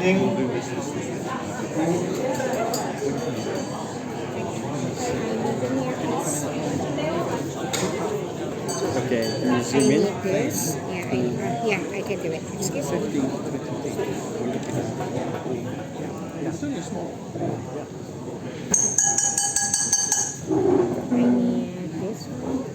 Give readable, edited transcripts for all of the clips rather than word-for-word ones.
evening. Okay, can you zoom in? This. Yeah, I can do it. Excuse me. It's only small. I need this one.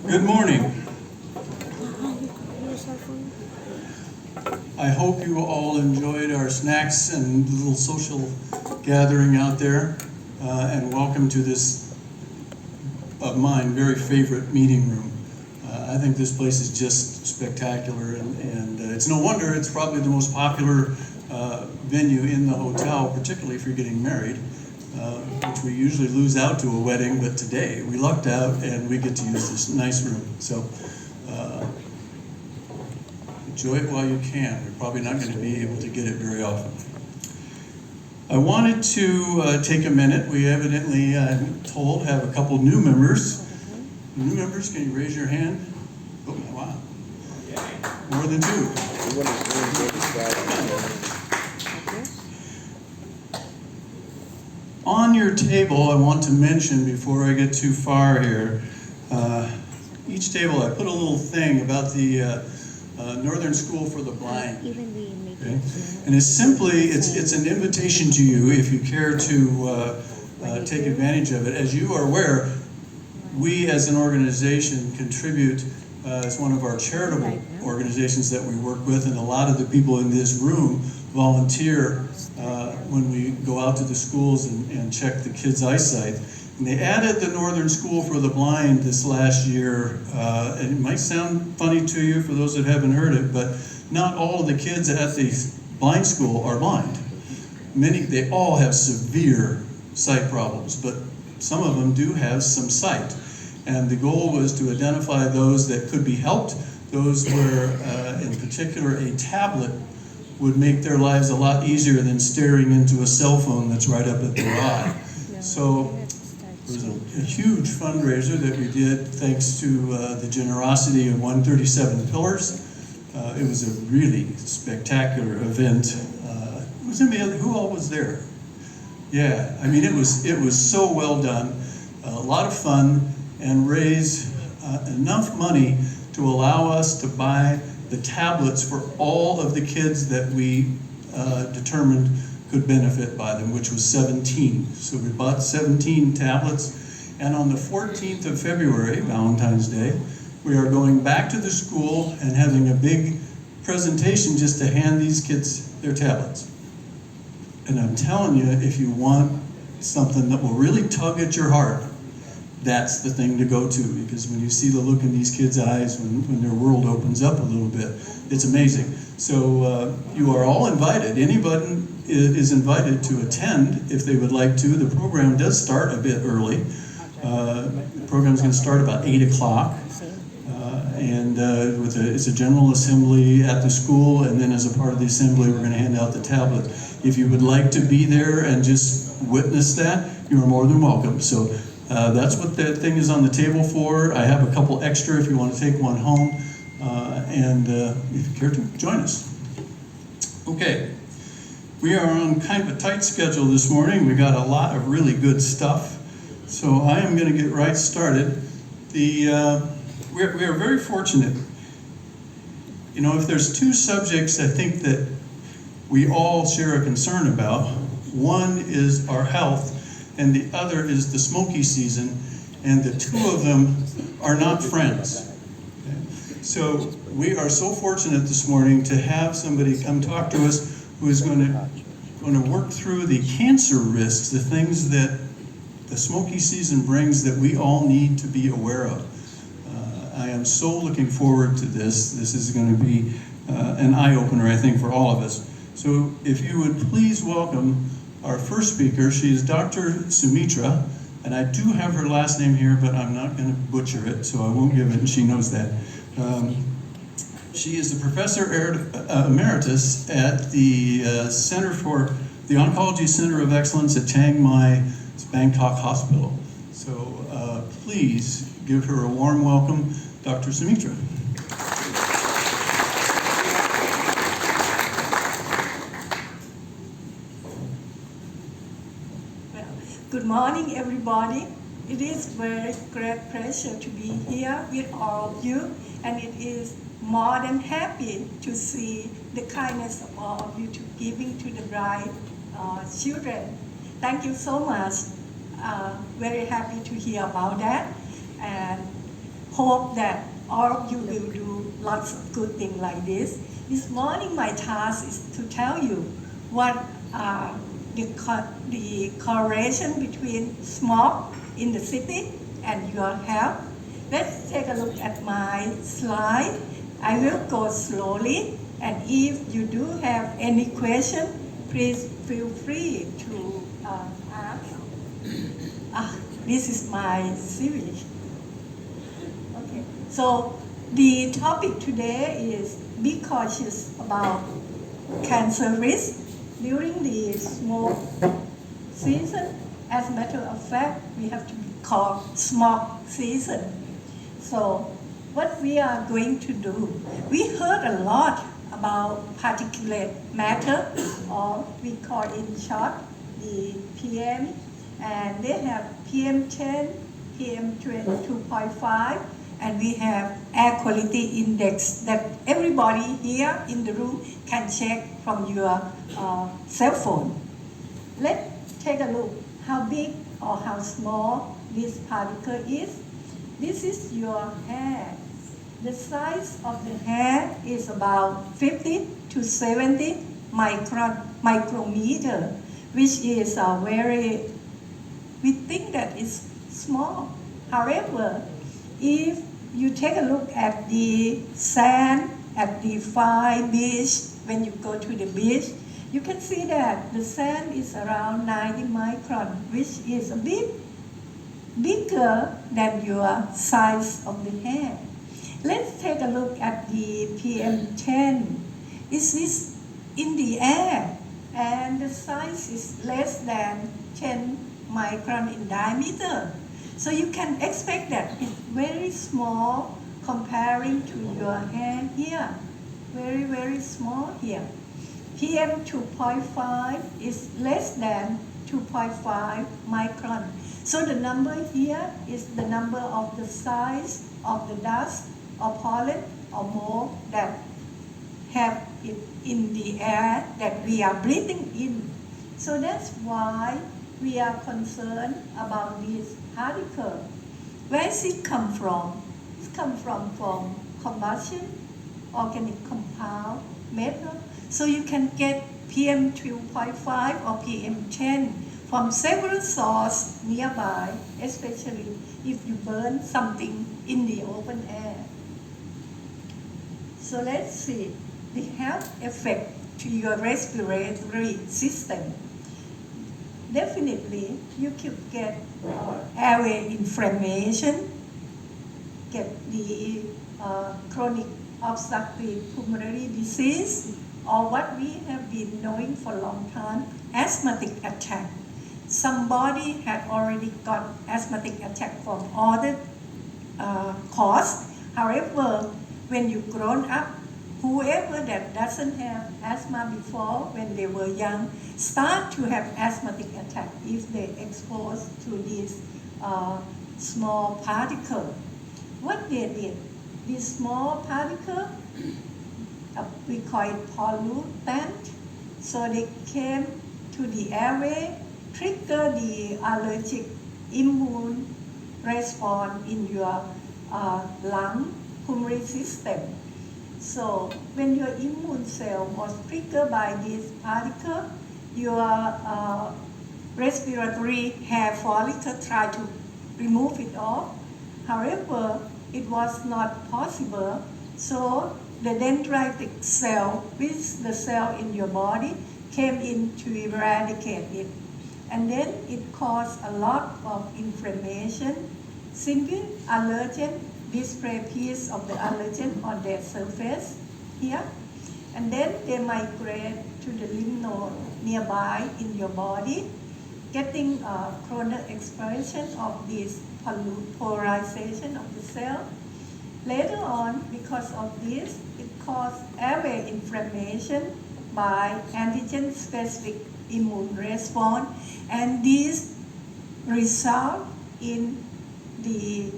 Good morning. I hope you all enjoyed our snacks and little social gathering out there, and welcome to this, of mine, very favorite meeting room. I think this place is just spectacular, and it's no wonder it's probably the most popular venue in the hotel, particularly if you're getting married, which we usually lose out to a wedding, but today we lucked out and we get to use this nice room. So enjoy it while you can. You're probably not going to be able to get it very often. I wanted to take a minute. We evidently, I'm told, have a couple new members. New members, can you raise your hand? Oh, wow. More than two. On your table, I want to mention before I get too far here, each table I put a little thing about the Northern School for the Blind. Okay? And it's simply, it's an invitation to you if you care to take advantage of it. As you are aware, we as an organization contribute as one of our charitable organizations that we work with, and a lot of the people in this room volunteer when we go out to the schools and check the kids' eyesight. And they added the Northern School for the Blind this last year, and it might sound funny to you for those that haven't heard it, but not all of the kids at the blind school are blind. They all have severe sight problems, but some of them do have some sight. And the goal was to identify those that could be helped, those where, in particular, a tablet would make their lives a lot easier than staring into a cell phone that's right up at their eye. So it was a huge fundraiser that we did thanks to the generosity of 137 Pillars. It was a really spectacular event. Who all was there? Yeah, I mean, it was so well done, a lot of fun, and raised enough money to allow us to buy the tablets for all of the kids that we determined could benefit by them, which was 17. So we bought 17 tablets, and on the 14th of February, Valentine's Day, we are going back to the school and having a big presentation just to hand these kids their tablets. And I'm telling you, if you want something that will really tug at your heart, that's the thing to go to, because when you see the look in these kids' eyes when their world opens up a little bit, it's amazing. So you are all invited. Anybody is invited to attend if they would like to. The program does start a bit early. The program is going to start about 8 o'clock. It's a general assembly at the school, and then as a part of the assembly, we're going to hand out the tablet. If you would like to be there and just witness that, you are more than welcome. So that's what that thing is on the table for. I have a couple extra if you want to take one home, and if you care to, join us. Okay, we are on kind of a tight schedule this morning. We got a lot of really good stuff, so I am going to get right started. We are very fortunate. You know, if there's two subjects I think that we all share a concern about, one is our health, and the other is the smoky season, and the two of them are not friends. Okay? So we are so fortunate this morning to have somebody come talk to us who is going to work through the cancer risks, the things that the smoky season brings that we all need to be aware of. I am so looking forward to this. This is going to be an eye-opener, I think, for all of us. So if you would please welcome our first speaker. She is Dr. Sumitra, and I do have her last name here, but I'm not going to butcher it, so I won't give it, and she knows that. She is the Professor Emeritus at the Center for the Oncology Center of Excellence at Chiang Mai Bangkok Hospital. So please give her a warm welcome, Dr. Sumitra. Good morning, everybody. It is very great pleasure to be here with all of you, and it is more than happy to see the kindness of all of you to giving to the bright children. Thank you so much. Very happy to hear about that, and hope that all of you will do lots of good things like this. This morning, my task is to tell you what the correlation between smoke in the city and your health. Let's take a look at my slide. I will go slowly, and if you do have any question, please feel free to ask. This is my CV. Okay, so the topic today is be cautious about cancer risk during the smoke season. As a matter of fact, we have to be called smoke season. So what we are going to do, we heard a lot about particulate matter, or we call it in short the PM, and they have PM10, PM2.5, and we have air quality index that everybody here in the room can check from your cell phone. Let's take a look how big or how small this particle is. This is your hair. The size of the hair is about 50 to 70 micrometer, which is we think that is small. However, if you take a look at the sand at the fine beach, when you go to the beach, you can see that the sand is around 90 micron, which is a bit bigger than your size of the hair. Let's take a look at the PM10. This is in the air, and the size is less than 10 micron in diameter. So you can expect that it's very small comparing to your hand here. Very, very small here. PM 2.5 is less than 2.5 micron. So the number here is the number of the size of the dust or pollen or mold that have it in the air that we are breathing in. So that's why we are concerned about this particle. Where does it come from? It comes from combustion, organic compound, metal. So you can get PM 2.5 or PM10 from several sources nearby, especially if you burn something in the open air. So let's see the health effect to your respiratory system. Definitely, you could get airway inflammation, get the chronic obstructive pulmonary disease, or what we have been knowing for a long time, asthmatic attack. Somebody had already got asthmatic attack from other cause. However, when you grown up, whoever that doesn't have asthma before when they were young start to have asthmatic attack if they exposed to this small particle. What they did, this small particle, we call it pollutant, so they came to the airway, trigger the allergic immune response in your lung, pulmonary system. So when your immune cell was triggered by this particle, your respiratory hair follicle tried to remove it off. However, it was not possible. So the dendritic cell, which is the cell in your body, came in to eradicate it. And then it caused a lot of inflammation, simple allergen, display piece of the allergen on their surface here. And then they migrate to the lymph node nearby in your body, getting chronic expression of this polarization of the cell. Later on, because of this, it causes airway inflammation by antigen-specific immune response, and this result in the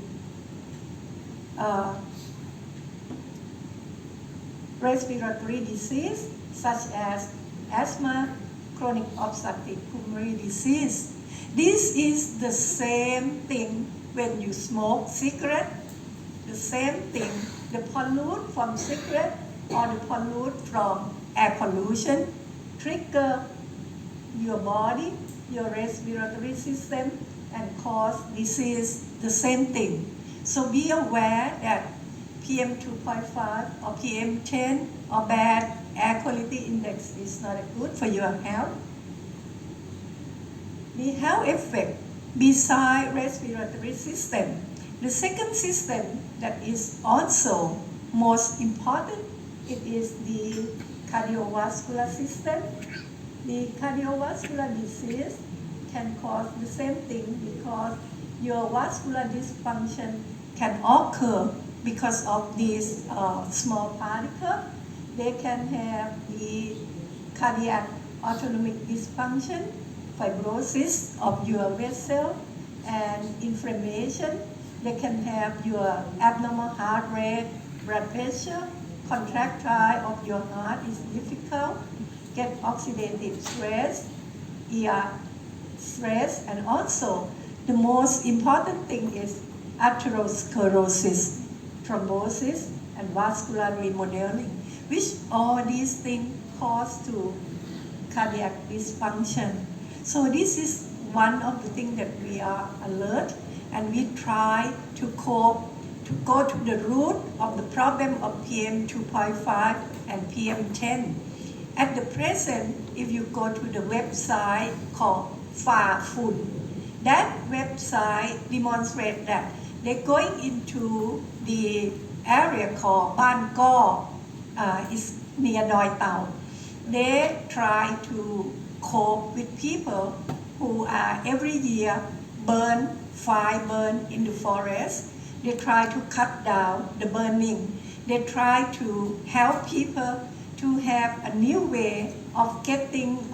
respiratory disease such as asthma, chronic obstructive pulmonary disease. This is the same thing when you smoke cigarette, the same thing, the pollute from cigarette or the pollute from air pollution trigger your body, your respiratory system, and cause disease, the same thing. So be aware that PM 2.5 or PM 10 or bad air quality index is not good for your health. The health effect beside respiratory system, the second system that is also most important, it is the cardiovascular system. The cardiovascular disease can cause the same thing because your vascular dysfunction can occur because of these small particles. They can have the cardiac autonomic dysfunction, fibrosis of your vessel, and inflammation. They can have your abnormal heart rate, blood pressure, contractile of your heart is difficult, get oxidative stress, ER stress, and also the most important thing is atherosclerosis, thrombosis, and vascular remodeling, which all these things cause to cardiac dysfunction. So this is one of the things that we are alert, and we try to cope, to go to the root of the problem of PM 2.5 and PM 10. At the present, if you go to the website called Far Food, that website demonstrates that they're going into the area called Bangkok, is near Doi Tao. They try to cope with people who are every year fire burn in the forest. They try to cut down the burning. They try to help people to have a new way of getting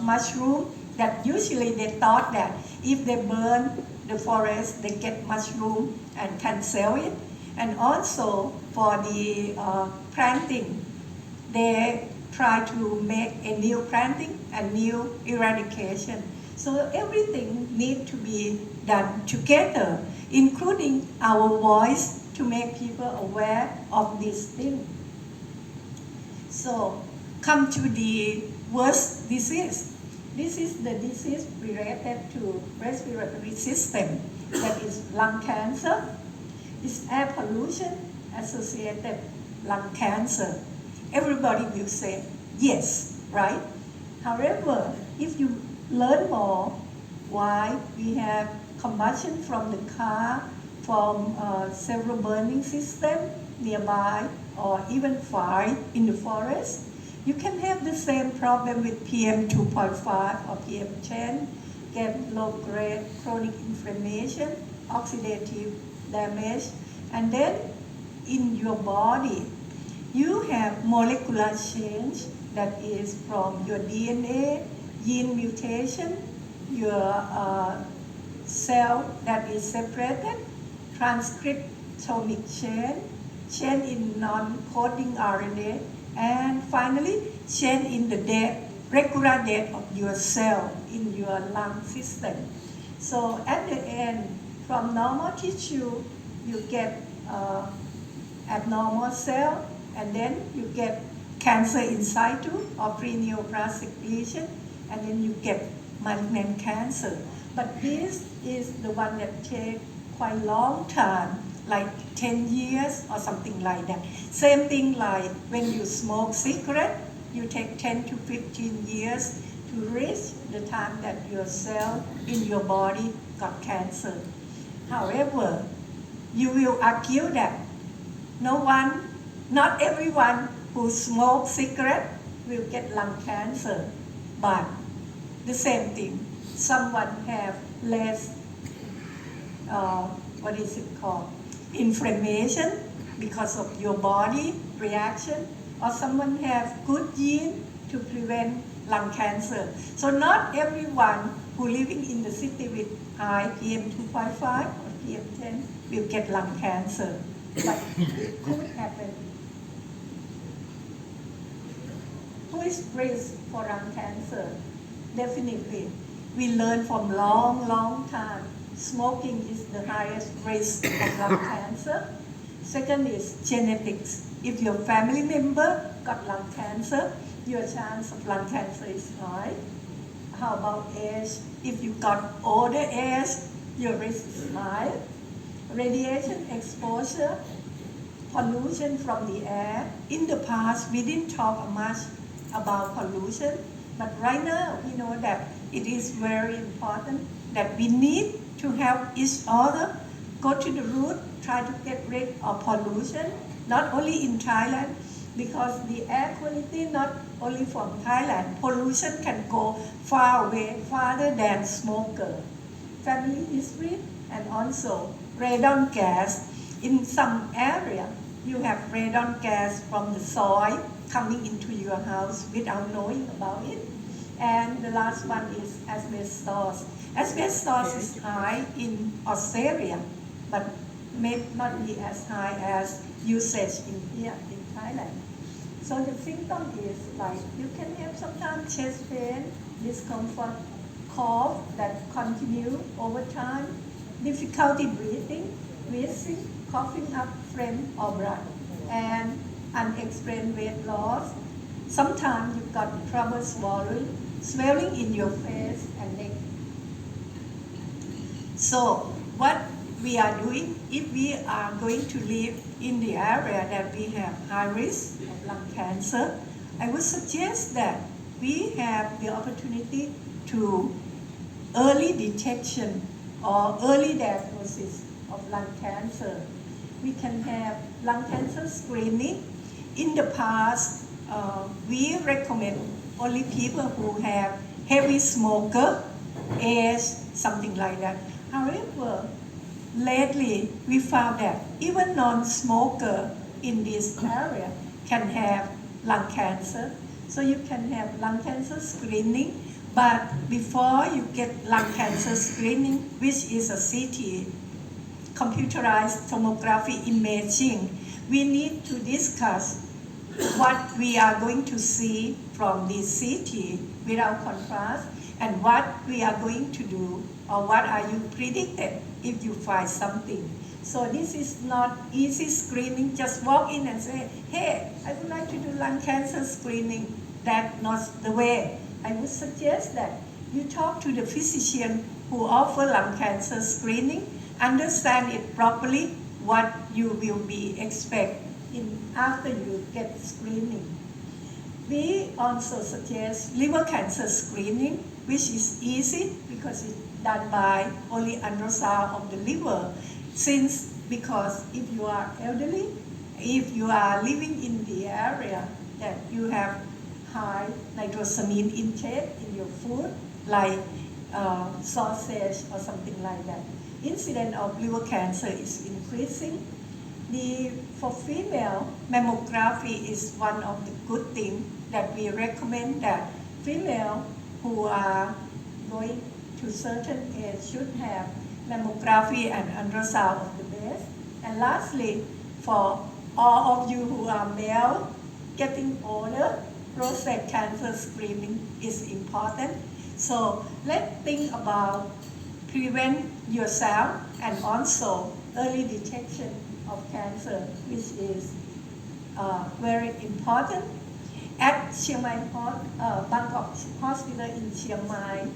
mushroom that usually they thought that if they burn the forest, they get mushroom and can sell it. And also for the planting, they try to make a new planting and new eradication. So everything needs to be done together, including our voice to make people aware of this thing. So come to the worst disease. This is the disease related to respiratory system, that is lung cancer. It's air pollution associated lung cancer. Everybody will say yes, right? However, if you learn more why we have combustion from the car, from several burning systems nearby, or even fire in the forest, you can have the same problem with PM 2.5 or PM 10, get low-grade chronic inflammation, oxidative damage, and then in your body, you have molecular change that is from your DNA, gene mutation, your cell that is separated, transcriptomic change in non-coding RNA, and finally, change in the regular death of your cell in your lung system. So at the end, from normal tissue, you get abnormal cell, and then you get cancer in situ or preneoplastic lesion, and then you get malignant cancer. But this is the one that takes quite a long time, like 10 years or something like that. Same thing like when you smoke cigarette, you take 10 to 15 years to reach the time that your cell in your body got cancer. However, you will argue that not everyone who smokes cigarette will get lung cancer. but the same thing. Someone have less, what is it called, inflammation because of your body reaction, or someone have good gene to prevent lung cancer. So not everyone who living in the city with high PM 2.5 or PM 10 will get lung cancer, but it could happen. Who is risk for lung cancer? Definitely. We learn from long time. Smoking is the highest risk of lung cancer. Second is genetics. If your family member got lung cancer, your chance of lung cancer is high. How about age? If you got older age, your risk is high. Radiation exposure, pollution from the air. In the past, we didn't talk much about pollution, but right now we know that it is very important that we need to help each other, go to the root, try to get rid of pollution, not only in Thailand, because the air quality not only from Thailand, pollution can go far away, farther than smoker. Family history and also radon gas. In some area, you have radon gas from the soil coming into your house without knowing about it. And the last one is asbestos. Asbestos is high in Australia, but may not be as high as usage in here in Thailand. So the symptom is like you can have sometimes chest pain, discomfort, cough that continue over time, difficulty breathing, wheezing, coughing up phlegm or blood, and unexplained weight loss. Sometimes you've got trouble swelling in your face and neck. So what we are doing, if we are going to live in the area that we have high risk of lung cancer, I would suggest that we have the opportunity to early detection or early diagnosis of lung cancer. We can have lung cancer screening. In the past, we recommend only people who have heavy smoker, age, something like that. However, lately we found that even non-smoker in this area can have lung cancer. So you can have lung cancer screening, but before you get lung cancer screening, which is a CT, computerized tomography imaging, we need to discuss what we are going to see from this CT without contrast and what we are going to do or what are you predicted if you find something. So this is not easy screening, just walk in and say, hey, I would like to do lung cancer screening. That's not the way. I would suggest that you talk to the physician who offer lung cancer screening, understand it properly, what you will be expect after you get screening. We also suggest liver cancer screening, which is easy because it's done by only ultrasound of the liver. Because if you are elderly, if you are living in the area that you have high nitrosamine intake in your food, like sausage or something like that, incidence of liver cancer is increasing. For female, mammography is one of the good things that we recommend that female who are going to certain age should have mammography and ultrasound of the breast. And lastly, for all of you who are male, getting older, prostate cancer screening is important. So let's think about prevent yourself and also early detection of cancer, which is very important. At Chiang Mai Bangkok Hospital in Chiang Mai,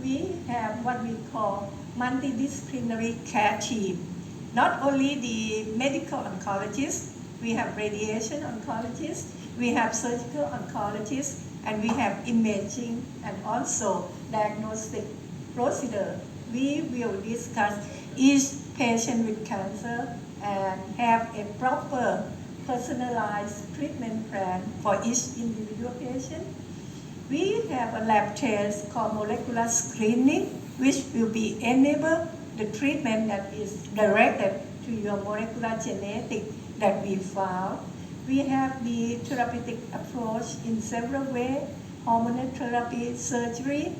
we have what we call multidisciplinary care team. Not only the medical oncologist, we have radiation oncologists, we have surgical oncologists, and we have imaging and also diagnostic procedure. We will discuss each patient with cancer and have a proper personalized treatment plan for each individual patient. We have a lab test called molecular screening, which will be enable the treatment that is directed to your molecular genetic that we found. We have the therapeutic approach in several ways: hormonal therapy, surgery,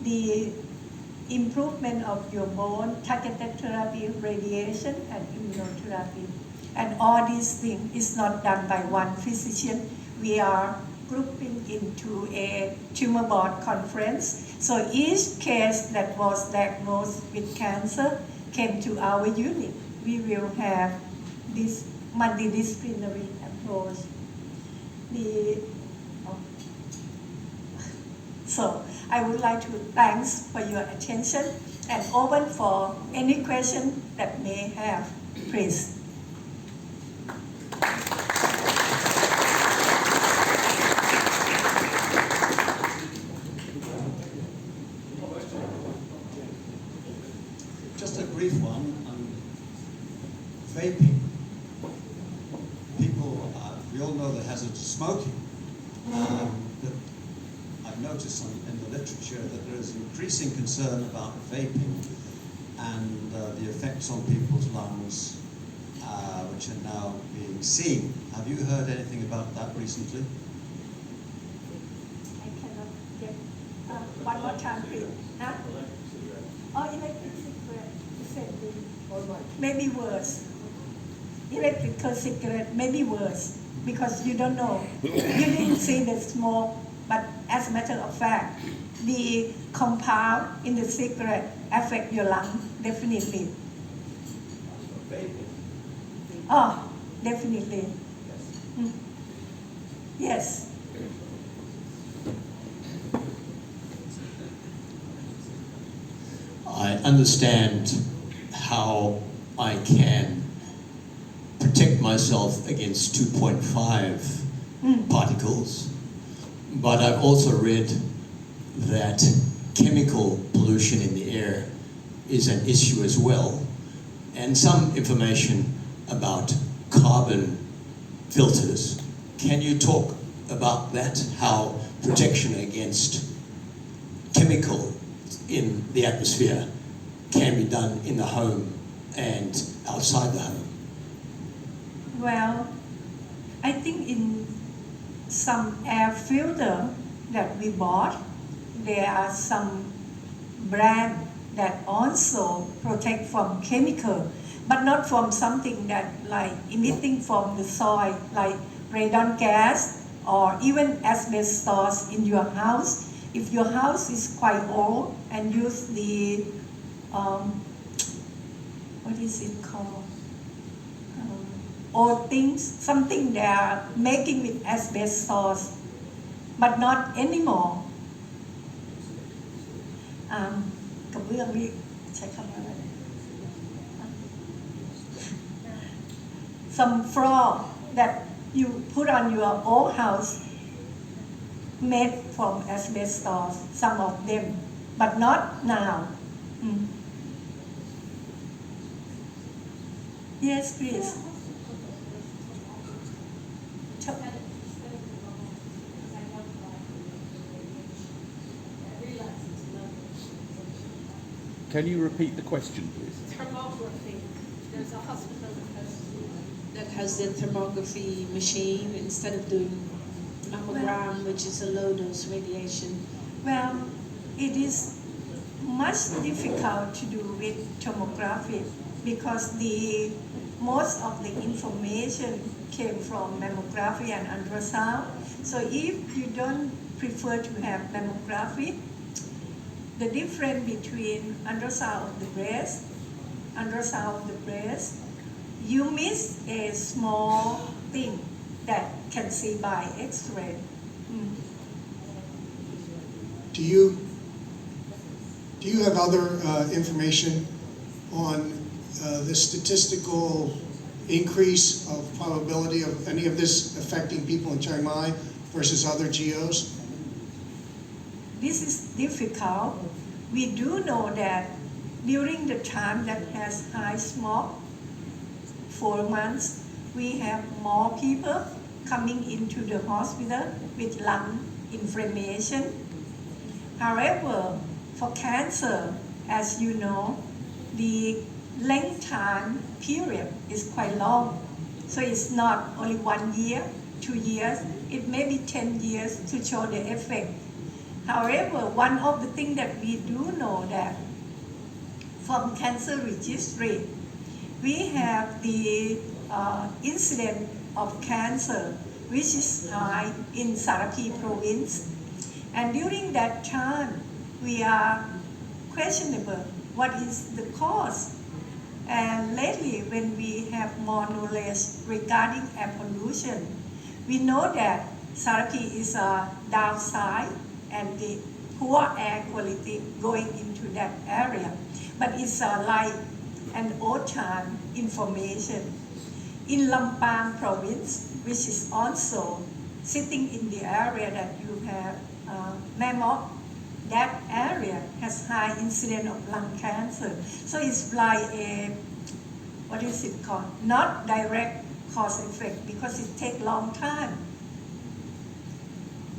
the improvement of your bone, targeted therapy, radiation, and immunotherapy. And all these things is not done by one physician. We are grouping into a tumor board conference. So each case that was diagnosed with cancer came to our unit. We will have this multidisciplinary approach. So I would like to thanks for your attention and open for any question that may have, please. Just a brief one on vaping. People, we all know the hazards of smoking. But I've noticed in the literature that there is increasing concern about vaping and the effects on people's lungs, which are now being seen. Have you heard anything about that recently? I cannot get one more time, please. Huh? Oh, electric cigarette. Maybe worse. Electrical cigarette may be worse because you don't know. You didn't see the smoke, but as a matter of fact, the compound in the cigarette affect your lung definitely. Oh, definitely. Yes. I understand how I can protect myself against 2.5 particles, but I've also read that chemical pollution in the air is an issue as well, and some information about carbon filters. Can you talk about that, how protection against chemical in the atmosphere can be done in the home and outside the home? Well, I think in some air filter that we bought, there are some brand that also protect from chemical, but not from something that like emitting from the soil, like radon gas or even asbestos in your house. If your house is quite old and use the, what is it called? Old things, something they are making with asbestos, but not anymore. กระเบื้องนี่ใช้คำว่าอะไร Some floor that you put on your old house made from asbestos, some of them, but not now. Yes, please. Can you repeat the question, please? Thermography. There's a hospital that has the thermography machine instead of doing mammogram, which is a low-dose radiation. Well, it is much difficult to do with tomography because most of the information came from mammography and ultrasound. So if you don't prefer to have mammography, the difference between ultrasound of the breast, you miss a small thing that can see by X-ray. Do you have other information on the statistical increase of probability of any of this affecting people in Chiang Mai versus other geos? This is difficult. We do know that during the time that has high smoke, 4 months, we have more people coming into the hospital with lung inflammation. However, for cancer, as you know, the length time period is quite long. So it's not only 1 year, 2 years, it may be 10 years to show the effect. However, one of the things that we do know that from cancer registry, we have the incidence of cancer which is high in Sarapi province. And during that time, we are questionable what is the cause. And lately, when we have more knowledge regarding air pollution, we know that Sarapi is a downside and the poor air quality going into that area. But it's like an old-time information. In Lampang province, which is also sitting in the area that you have Mammoth, that area has high incidence of lung cancer. So it's like a, what is it called? Not direct cause effect because it takes long time.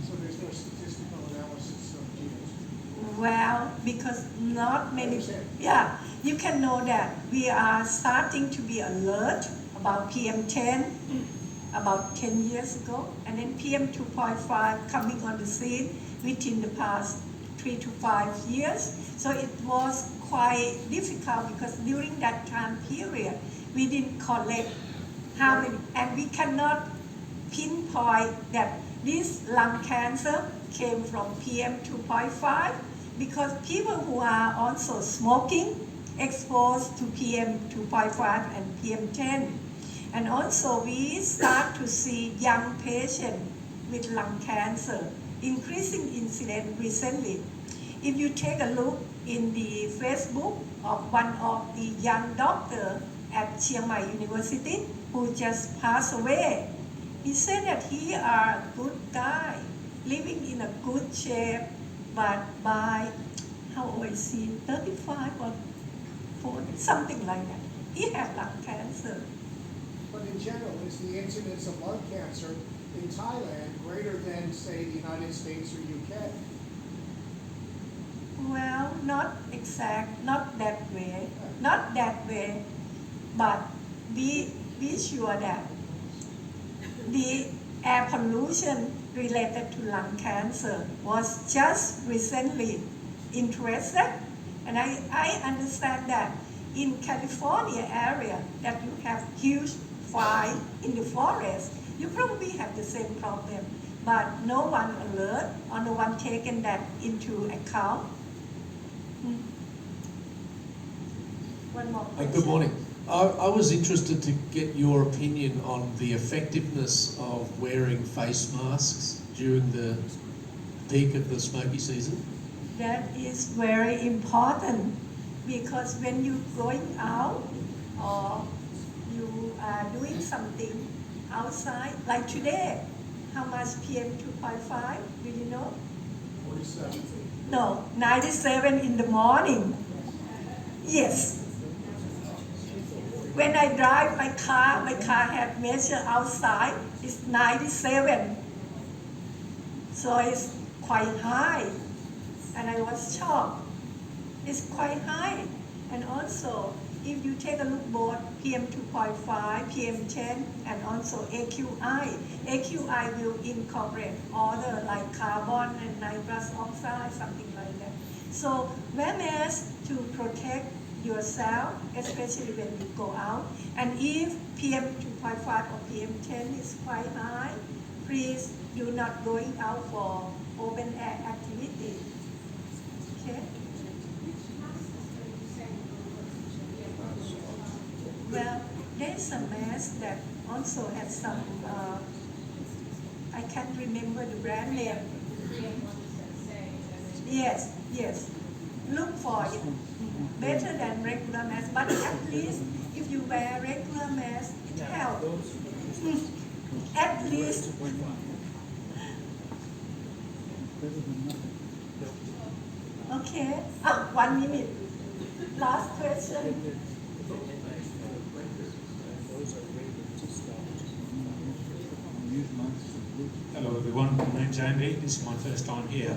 So there's no statistical analysis of genes? Well, because not many, understand. yeah, you can know that we are starting to be alert about PM10 about 10 years ago, and then PM2.5 coming on the scene within the past 3 to 5 years. So it was quite difficult because during that time period, we didn't collect how many, and we cannot pinpoint that this lung cancer came from PM2.5 because people who are also smoking exposed to PM2.5 and PM10. And also we start to see young patients with lung cancer, increasing incidence recently. If you take a look in the Facebook of one of the young doctors at Chiang Mai University who just passed away, he said that he is a good guy, living in a good shape, but by, how old is he, 35 or 40, something like that. He had lung cancer. But in general, is the incidence of lung cancer in Thailand greater than, say, the United States or UK? Well, not exact, not that way, but be sure that the air pollution related to lung cancer was just recently interested, and I understand that in California area that you have huge fire in the forest, you probably have the same problem, but no one alert or no one taken that into account. One more question. Good morning. I was interested to get your opinion on the effectiveness of wearing face masks during the peak of the smoky season. That is very important because when you're going out or you are doing something outside, like today, how much PM2.5, do you know? 47. No, 97 in the morning. Yes. When I drive my car had measured outside, it's 97. So it's quite high. And I was shocked. It's quite high. And also, if you take a look both PM2.5, PM10, and also AQI. AQI will incorporate other like carbon and nitrous oxide, something like that. So wear masks to protect yourself, especially when you go out. And if PM2.5 or PM10 is quite high, please do not going out for open air activity. Okay? Well, there's a mask that also has some, I can't remember the brand name. Yes, yes. Look for it. Better than regular mask, but at least if you wear regular mask, it helps. At least. Okay. 1 minute. Last question. Hello everyone, my name's Andy, this is my first time here.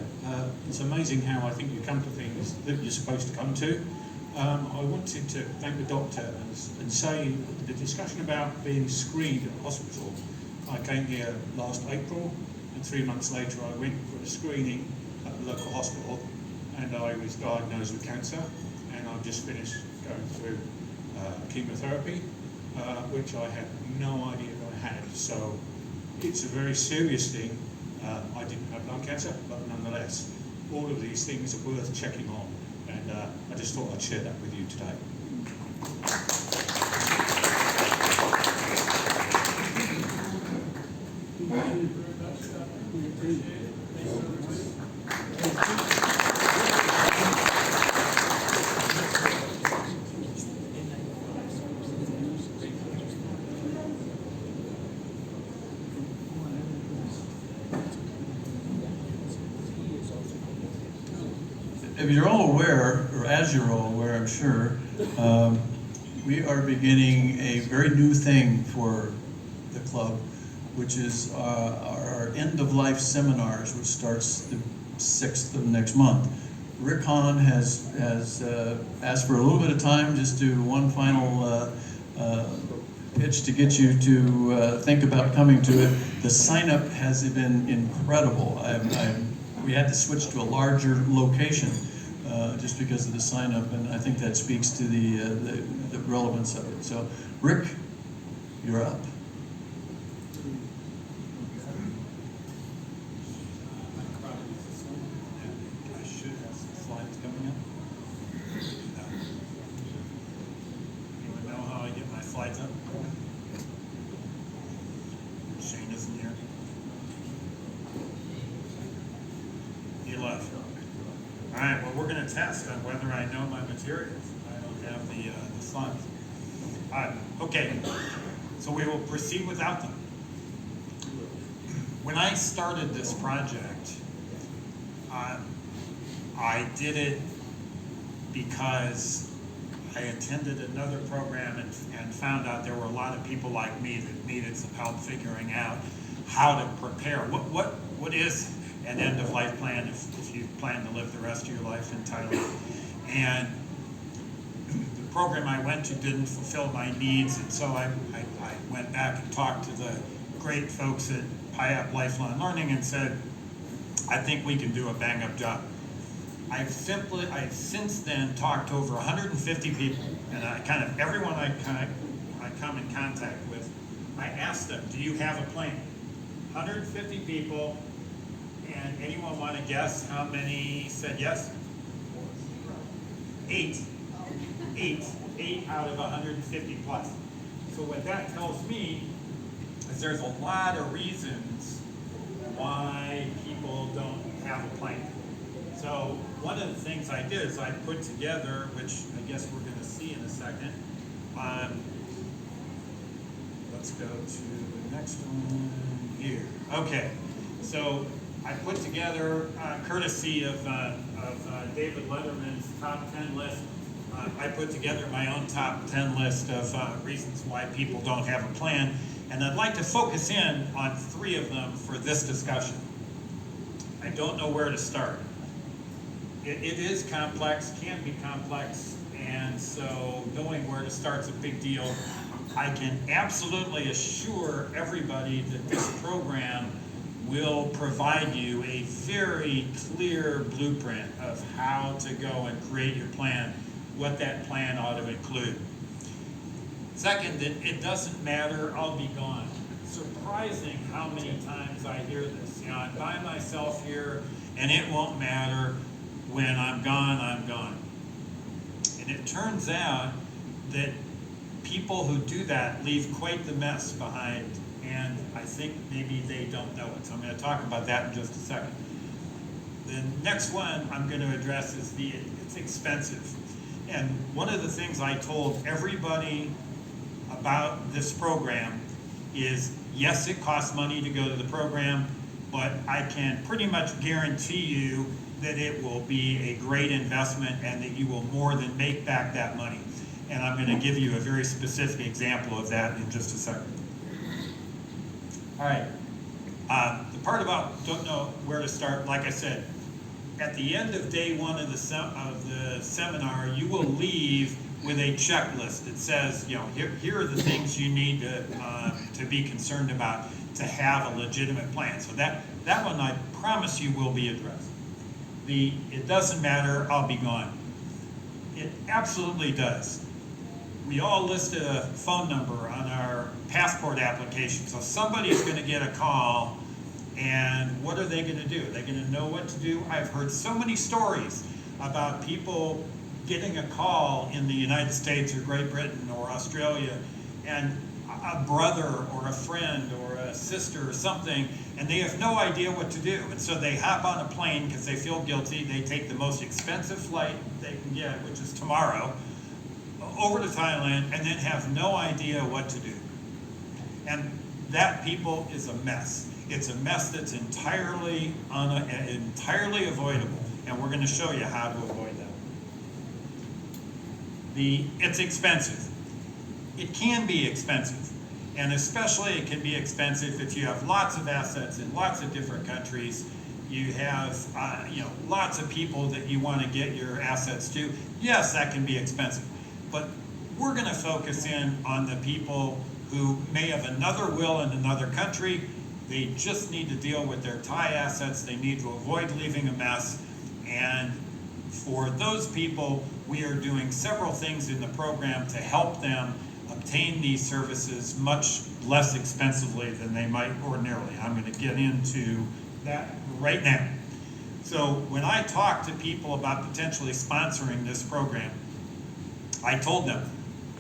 It's amazing how I think you come to things that you're supposed to come to. I wanted to thank the doctor and say the discussion about being screened at the hospital. I came here last April and 3 months later I went for a screening at the local hospital and I was diagnosed with cancer and I've just finished going through chemotherapy, which I had no idea I had. So it's a very serious thing. I didn't have lung cancer, but nonetheless, all of these things are worth checking on. And I just thought I'd share that with you today. If you're all aware, or as you're all aware, I'm sure, we are beginning a very new thing for the club, which is our end-of-life seminars, which starts the 6th of next month. Rick Hahn has asked for a little bit of time, just do one final pitch to get you to think about coming to it. The sign-up has been incredible. We had to switch to a larger location just because of the sign-up, and I think that speaks to the relevance of it. So, Rick, you're up. I should have some slides coming up. Anyone know how I get my slides up? Shane isn't here. He left. All right, well, we're going to test on whether I know my materials. I don't have the slides. All right, okay, so we will proceed without them. When I started this project, I did it because I attended another program and found out there were a lot of people like me that needed some help figuring out how to prepare. What is an end-of-life plan if you plan to live the rest of your life in Thailand? And the program I went to didn't fulfill my needs, and so I went back and talked to the great folks at PIAP Lifelong Learning and said, I think we can do a bang-up job. I've since then talked to over 150 people, and everyone I come in contact with, I ask them, do you have a plan? 150 people, and anyone want to guess how many said yes? 8 out of 150 plus. So what that tells me is there's a lot of reasons why people don't have a plan. So one of the things I did is I put together, which I guess we're going to see in a second. Let's go to the next one here. Okay, so I put together, courtesy of David Letterman's top 10 list, I put together my own top 10 list of reasons why people don't have a plan, and I'd like to focus in on 3 of them for this discussion. I don't know where to start. It is complex, can be complex, and so knowing where to start is a big deal. I can absolutely assure everybody that this program will provide you a very clear blueprint of how to go and create your plan, what that plan ought to include. Second, that it doesn't matter, I'll be gone. Surprising how many times I hear this. You know, I'm by myself here and it won't matter. When I'm gone, I'm gone. And it turns out that people who do that leave quite the mess behind, and I think maybe they don't know it. So I'm going to talk about that in just a second. The next one I'm going to address is it's expensive. And one of the things I told everybody about this program is, yes, it costs money to go to the program, but I can pretty much guarantee you that it will be a great investment and that you will more than make back that money. And I'm going to give you a very specific example of that in just a second. All right, The part about don't know where to start, like I said, at the end of day one of the seminar, you will leave with a checklist that says, you know, here are the things you need to be concerned about to have a legitimate plan. So that one I promise you will be addressed. It doesn't matter, I'll be gone. It absolutely does. We all listed a phone number on our passport application, so somebody's going to get a call, and what are they going to do? Are they going to know what to do? I've heard so many stories about people getting a call in the United States or Great Britain or Australia, and a brother or a friend or a sister or something, and they have no idea what to do. And so they hop on a plane because they feel guilty. They take the most expensive flight they can get, which is tomorrow, over to Thailand, and then have no idea what to do. And that, people, is a mess. It's a mess that's entirely avoidable, and we're going to show you how to avoid that. It's expensive. It can be expensive, and especially it can be expensive if you have lots of assets in lots of different countries. You have lots of people that you want to get your assets to. Yes, that can be expensive, but we're going to focus in on the people who may have another will in another country. They just need to deal with their Thai assets. They need to avoid leaving a mess. And for those people, we are doing several things in the program to help them obtain these services much less expensively than they might ordinarily. I'm going to get into that right now. So when I talk to people about potentially sponsoring this program, I told them,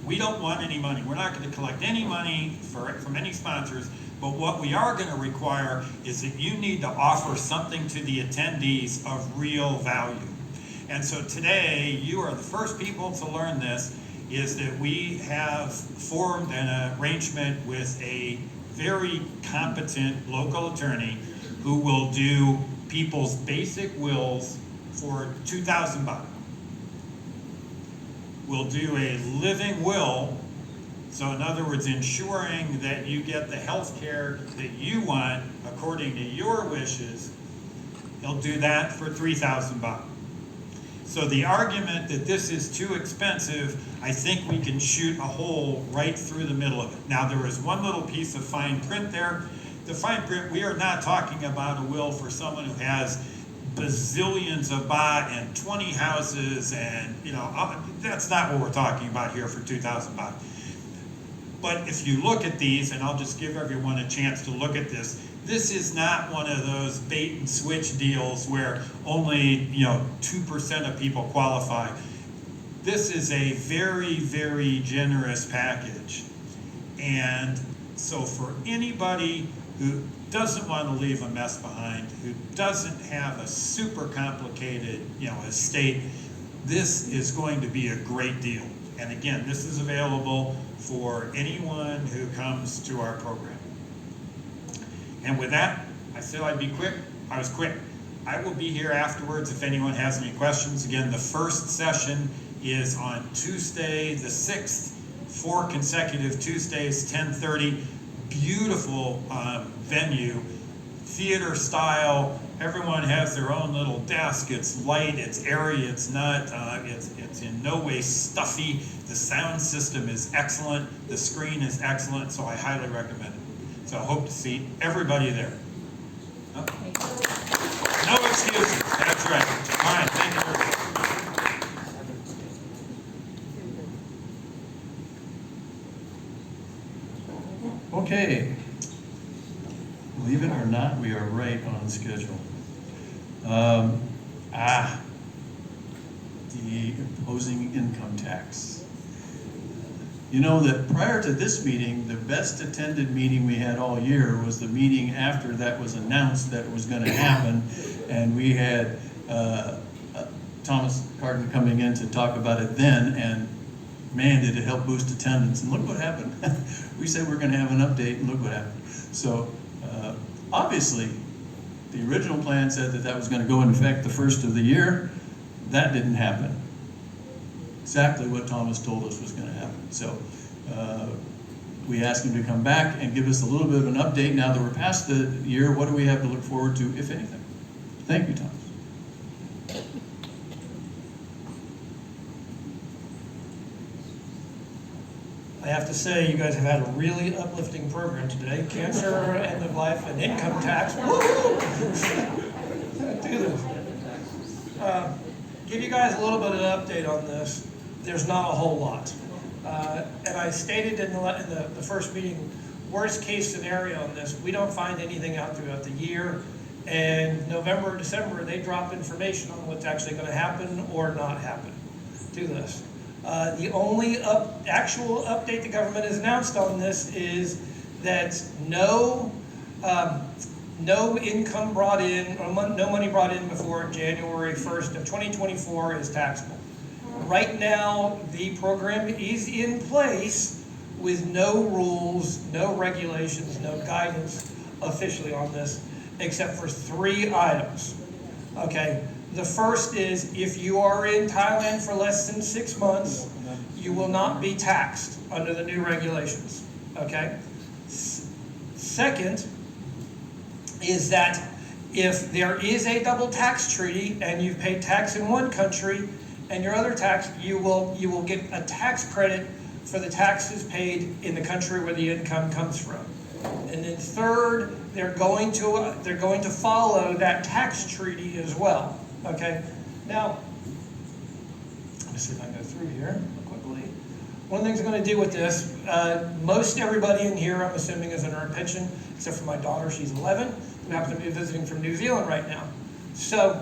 we don't want any money. We're not going to collect any money from any sponsors, but what we are going to require is that you need to offer something to the attendees of real value. And so today, you are the first people to learn this, is that we have formed an arrangement with a very competent local attorney who will do people's basic wills for 2,000 baht. We'll do a living will, so in other words, ensuring that you get the health care that you want according to your wishes. He'll do that for 3,000 baht. So the argument that this is too expensive, I think we can shoot a hole right through the middle of it. Now, there is one little piece of fine print there. The fine print, we are not talking about a will for someone who has bazillions of baht and 20 houses, and that's not what we're talking about here for 2,000 baht. But if you look at these, and I'll just give everyone a chance to look at this, this is not one of those bait and switch deals where only 2% of people qualify. This is a very, very generous package. And so for anybody who doesn't want to leave a mess behind, who doesn't have a super complicated estate, this is going to be a great deal. And again, this is available for anyone who comes to our program. And with that, I said I'd be quick. I was quick. I will be here afterwards if anyone has any questions. Again, the first session is on Tuesday the 6th, 4 consecutive Tuesdays, 10:30. Beautiful venue, theater style. Everyone has their own little desk. It's light, it's airy, it's not, it's in no way stuffy. The sound system is excellent. The screen is excellent, so I highly recommend it. So I hope to see everybody there. Okay. No excuses. That's right. All right. Thank you very much. Okay. Believe it or not, we are right on schedule. The imposing income tax. You know that prior to this meeting, the best attended meeting we had all year was the meeting after that was announced that it was going to happen, and we had Thomas Carden coming in to talk about it then, and man, did it help boost attendance. And look what happened. We said we're going to have an update, and look what happened. So obviously, the original plan said that was going to go into effect the first of the year. That didn't happen. Exactly what Thomas told us was going to happen. So we ask him to come back and give us a little bit of an update. Now that we're past the year, what do we have to look forward to, if anything? Thank you, Thomas. I have to say, you guys have had a really uplifting program today. Cancer, end of life, and income tax. Woo-hoo! Do this. Give you guys a little bit of an update on this. There's not a whole lot. And I stated in the first meeting, worst case scenario on this, we don't find anything out throughout the year. And November, December, they drop information on what's actually going to happen or not happen to this. The only actual update the government has announced on this is that no income brought in, or no money brought in before January 1st of 2024 is taxable. Right now, the program is in place with no rules, no regulations, no guidance officially on this, except for 3 items. Okay. The first is, if you are in Thailand for less than 6 months, you will not be taxed under the new regulations, okay? Second is that if there is a double tax treaty and you've paid tax in one country and your other tax, you will get a tax credit for the taxes paid in the country where the income comes from. And then third, they're going to follow that tax treaty as well. Okay, now, let me see if I can go through here quickly. One of the things I'm going to do with this, most everybody in here, I'm assuming, is on earned pension, except for my daughter, she's 11, who happens to be visiting from New Zealand right now. So,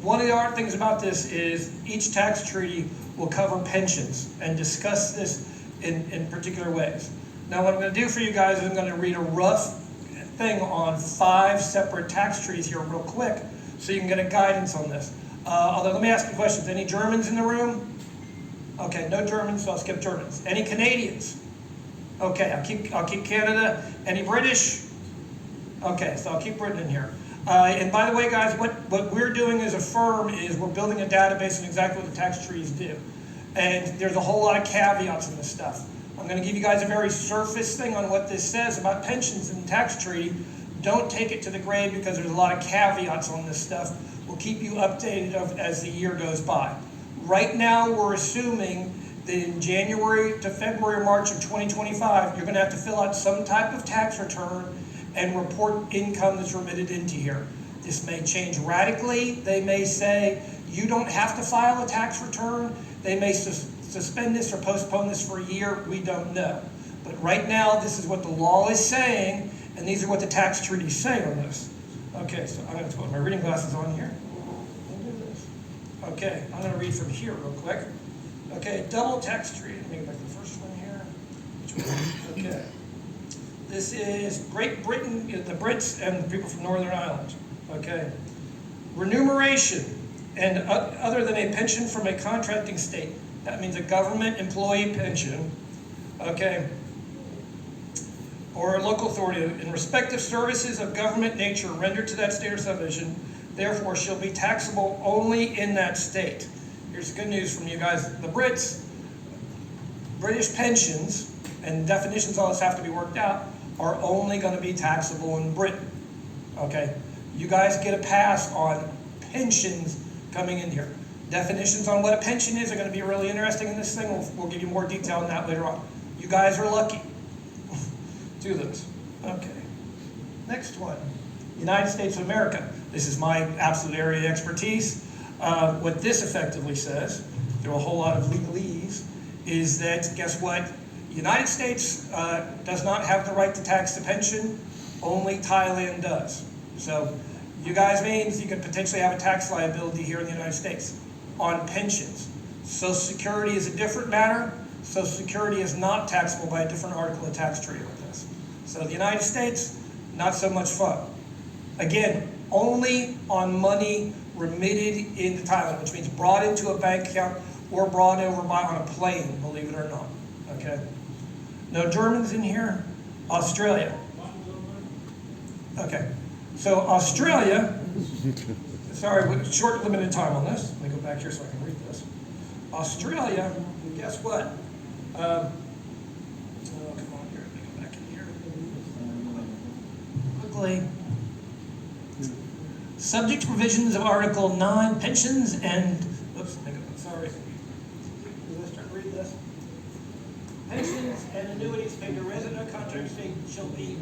one of the hard things about this is each tax treaty will cover pensions and discuss this in particular ways. Now, what I'm going to do for you guys is I'm going to read a rough thing on 5 separate tax treaties here real quick, so you can get a guidance on this. Although, let me ask you questions. Any Germans in the room? Okay, no Germans, so I'll skip Germans. Any Canadians? Okay, I'll keep Canada. Any British? Okay, so I'll keep Britain in here. And by the way, guys, what we're doing as a firm is we're building a database on exactly what the tax treaties do. And there's a whole lot of caveats in this stuff. I'm going to give you guys a very surface thing on what this says about pensions and tax treaty. Don't take it to the grave because there's a lot of caveats on this stuff. We'll keep you updated as the year goes by. Right now, we're assuming that in January to February or March of 2025, you're going to have to fill out some type of tax return and report income that's remitted into here. This may change radically. They may say you don't have to file a tax return. They may suspend this or postpone this for a year. We don't know. But right now, this is what the law is saying, and these are what the tax treaties say on this. Okay, so I'm going to put my reading glasses on here. Okay, I'm going to read from here real quick. Okay, double tax treaty. Let me go back to the first one here. Okay. This is Great Britain, the Brits, and the people from Northern Ireland. Okay. Remuneration, and other than a pension from a contracting state. That means a government employee pension. Okay. Or a local authority in respect of services of government nature rendered to that state or subdivision, therefore shall be taxable only in that state. Here's the good news from you guys. The Brits, British pensions, and definitions all this have to be worked out, are only going to be taxable in Britain. Okay? You guys get a pass on pensions coming in here. Definitions on what a pension is are going to be really interesting in this thing. We'll give you more detail on that later on. You guys are lucky. Do this. Okay. Next one. United States of America. This is my absolute area of expertise. What this effectively says, there are a whole lot of legalese, is that, guess what? The United States does not have the right to tax the pension. Only Thailand does. So you guys means you could potentially have a tax liability here in the United States on pensions. Social Security is a different matter. Social Security is not taxable by a different article of tax treaty like this. So the United States, not so much fun. Again, only on money remitted into Thailand, which means brought into a bank account or brought over on a plane, believe it or not. Okay. No Germans in here? Australia. Okay. So Australia, sorry, short limited time on this. Let me go back here so I can read this. Australia, guess what? Come on here. quickly. Subject to provisions of Article 9, pensions and, oops, sorry. Let's try to read this. Pensions and annuities paid to resident or contract state shall be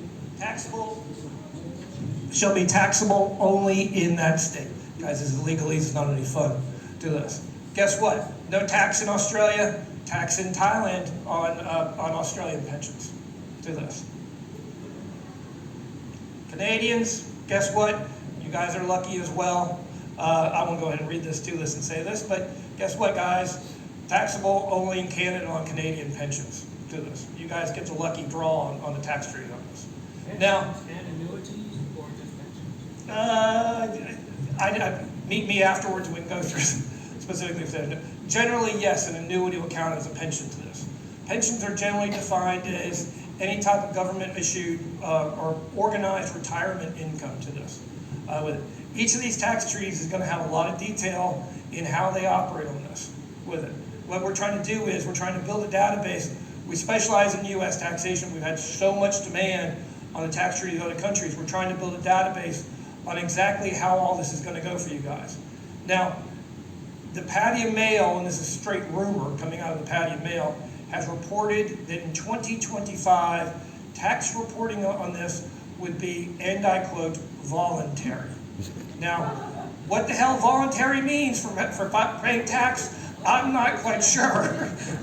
taxable only in that state. Guys, this is legalese, it's not any fun. Do this. Guess what? No tax in Australia, tax in Thailand on Australian pensions. Do this. Canadians, guess what? You guys are lucky as well. I won't go ahead and read this, do this, and say this, but guess what, guys? Taxable only in Canada on Canadian pensions. Do this. You guys get the lucky draw on the tax treaty on this. Now, and annuities or just pensions? Meet me afterwards. We can go through specifically. Generally, yes, an annuity will count as a pension to this. Pensions are generally defined as any type of government-issued or organized retirement income to this. With it. Each of these tax treaties is going to have a lot of detail in how they operate on this with it. What we're trying to do is we're trying to build a database. We specialize in U.S. taxation. We've had so much demand on the tax treaties of other countries. We're trying to build a database on exactly how all this is going to go for you guys. Now, the Patty Mail, and this is straight rumor coming out of the Patty Mail, has reported that in 2025, tax reporting on this would be, and I quote, voluntary. Now, what the hell voluntary means for paying tax, I'm not quite sure.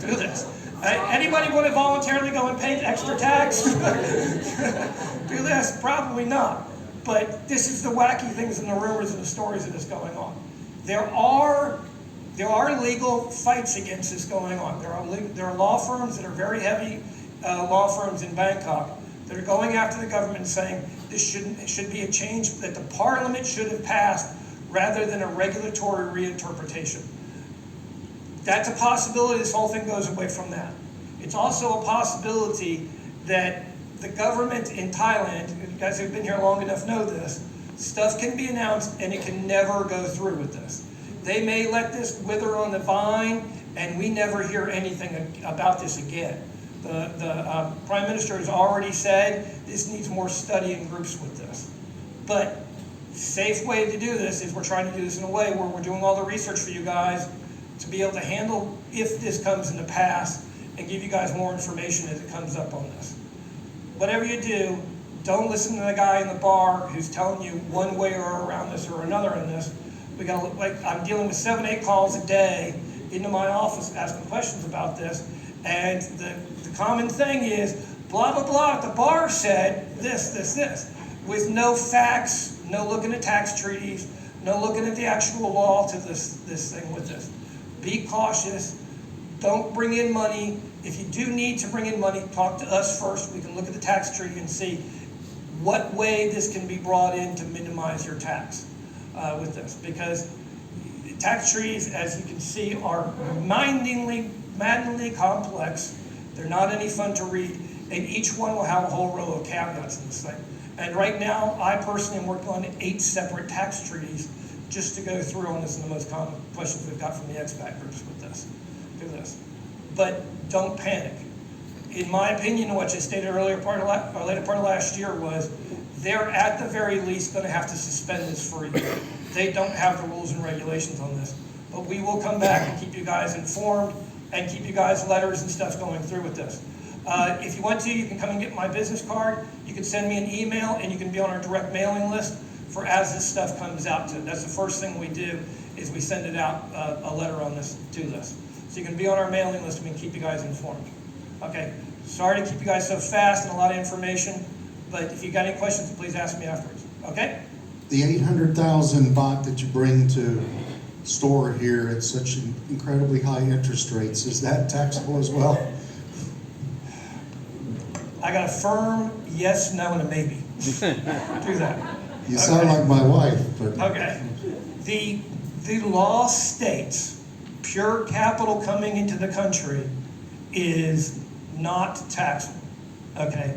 Do this. Anybody want to voluntarily go and pay extra tax? Do this? Probably not. But this is the wacky things and the rumors and the stories that is going on. There are legal fights against this going on. There are law firms that are very heavy law firms in Bangkok that are going after the government saying this should be a change that the parliament should have passed rather than a regulatory reinterpretation. That's a possibility. This whole thing goes away from that. It's also a possibility that the government in Thailand, you guys who've been here long enough know this, stuff can be announced and it can never go through with this. They may let this wither on the vine and we never hear anything about this again. The Prime Minister has already said this needs more study in groups with this. But safe way to do this is we're trying to do this in a way where we're doing all the research for you guys to be able to handle if this comes into pass and give you guys more information as it comes up on this. Whatever you do, don't listen to the guy in the bar who's telling you one way or around this or another in this. I'm dealing with 7-8 calls a day into my office asking questions about this, and the common thing is blah blah blah. The bar said this, with no facts, no looking at tax treaties, no looking at the actual law to this thing with this. Be cautious. Don't bring in money. If you do need to bring in money, talk to us first. We can look at the tax treaty and see what way this can be brought in to minimize your tax with this. Because tax treaties, as you can see, are maddeningly complex. They're not any fun to read, and each one will have a whole row of caveats in this thing. And right now, I personally am working on 8 separate tax treaties just to go through on this, and the most common questions we've got from the expat groups with this. Do this. But don't panic. In my opinion, what you stated later part of last year was they're at the very least going to have to suspend this for a year. They don't have the rules and regulations on this. But we will come back and keep you guys informed and keep you guys letters and stuff going through with this. If you want to, you can come and get my business card. You can send me an email, and you can be on our direct mailing list for as this stuff comes out to. That's the first thing we do is we send it out, a letter on this to this. So you can be on our mailing list and we can keep you guys informed. Okay, sorry to keep you guys so fast and a lot of information, but if you got any questions, please ask me afterwards. Okay? The 800,000 baht that you bring to store here at such incredibly high interest rates, is that taxable as well? I got a firm yes, no, and a maybe. Do that. You sound like my wife, but... Okay. The law states pure capital coming into the country is not taxable. Okay.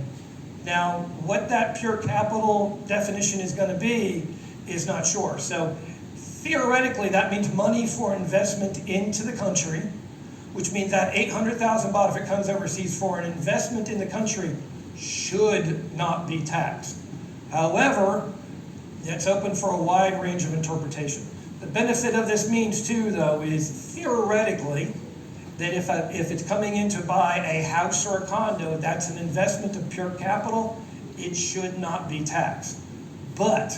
Now, what that pure capital definition is going to be is not sure. So, theoretically, that means money for investment into the country, which means that 800,000 baht, if it comes overseas for an investment in the country, should not be taxed. However, it's open for a wide range of interpretation. The benefit of this means too, though, is theoretically that if it's coming in to buy a house or a condo, that's an investment of pure capital, it should not be taxed. But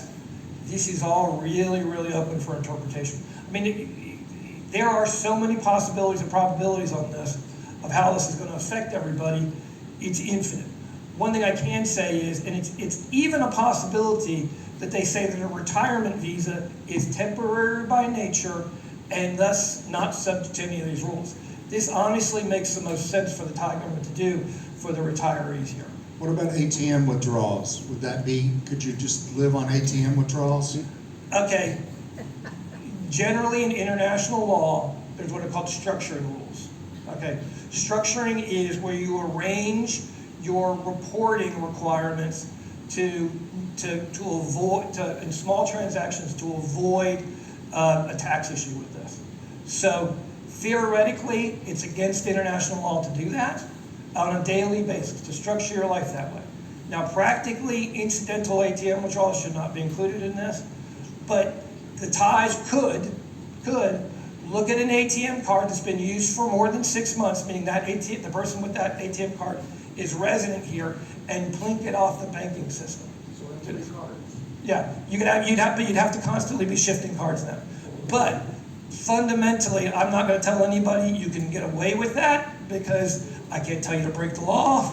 this is all really, really open for interpretation. I mean, there are so many possibilities and probabilities on this of how this is going to affect everybody. It's infinite. One thing I can say is, and it's even a possibility that they say that a retirement visa is temporary by nature and thus not subject to any of these rules. This honestly makes the most sense for the Thai government to do for the retirees here. What about ATM withdrawals? Would that be, could you just live on ATM withdrawals? Okay. Generally in international law, there's what are called structuring rules. Okay. Structuring is where you arrange your reporting requirements to avoid, in small transactions, to avoid a tax issue with this. So theoretically, it's against international law to do that on a daily basis, to structure your life that way. Now, practically, incidental ATM withdrawals should not be included in this, but the Thais could look at an ATM card that's been used for more than 6 months, meaning that the person with that ATM card is resident here, and plink it off the banking system. So empty cards. Yeah, you'd have to constantly be shifting cards now. But fundamentally, I'm not going to tell anybody you can get away with that because I can't tell you to break the law.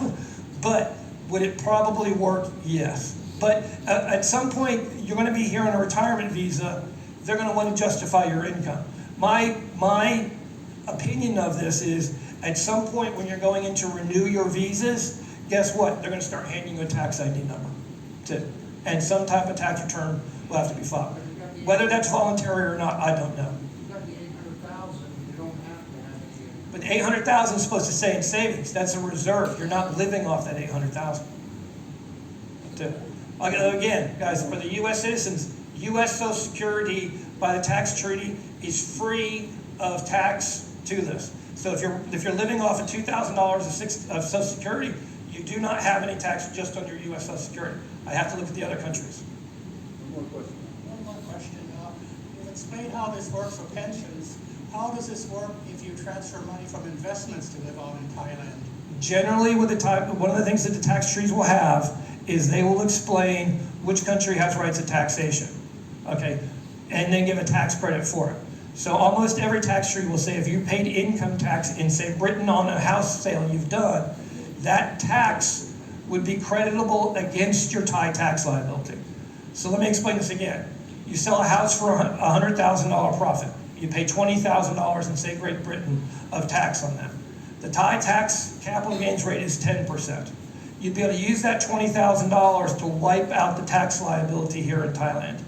But would it probably work? Yes. But at some point, you're going to be here on a retirement visa. They're going to want to justify your income. My opinion of this is, at some point when you're going in to renew your visas, guess what? They're going to start handing you a tax ID number too. And some type of tax return will have to be filed. Whether that's voluntary or not, I don't know. You got the 800,000, you don't have to have it. But the 800,000 is supposed to stay in savings. That's a reserve. You're not living off that 800,000. Again, guys, for the U.S. citizens, U.S. Social Security by the tax treaty is free of tax to this. So if you're living off of $2,000 of Social Security, you do not have any tax just on your U.S. Social Security. I have to look at the other countries. One more question. One more question. You've explained how this works for pensions. How does this work if you transfer money from investments to live out in Thailand? Generally, one of the things that the tax treaties will have is they will explain which country has rights of taxation, okay, and then give a tax credit for it. So almost every tax treaty will say if you paid income tax in, say, Britain on a house sale you've done, that tax would be creditable against your Thai tax liability. So let me explain this again. You sell a house for a $100,000 profit. You pay $20,000 in, say, Great Britain of tax on that. The Thai tax capital gains rate is 10%. You'd be able to use that $20,000 to wipe out the tax liability here in Thailand.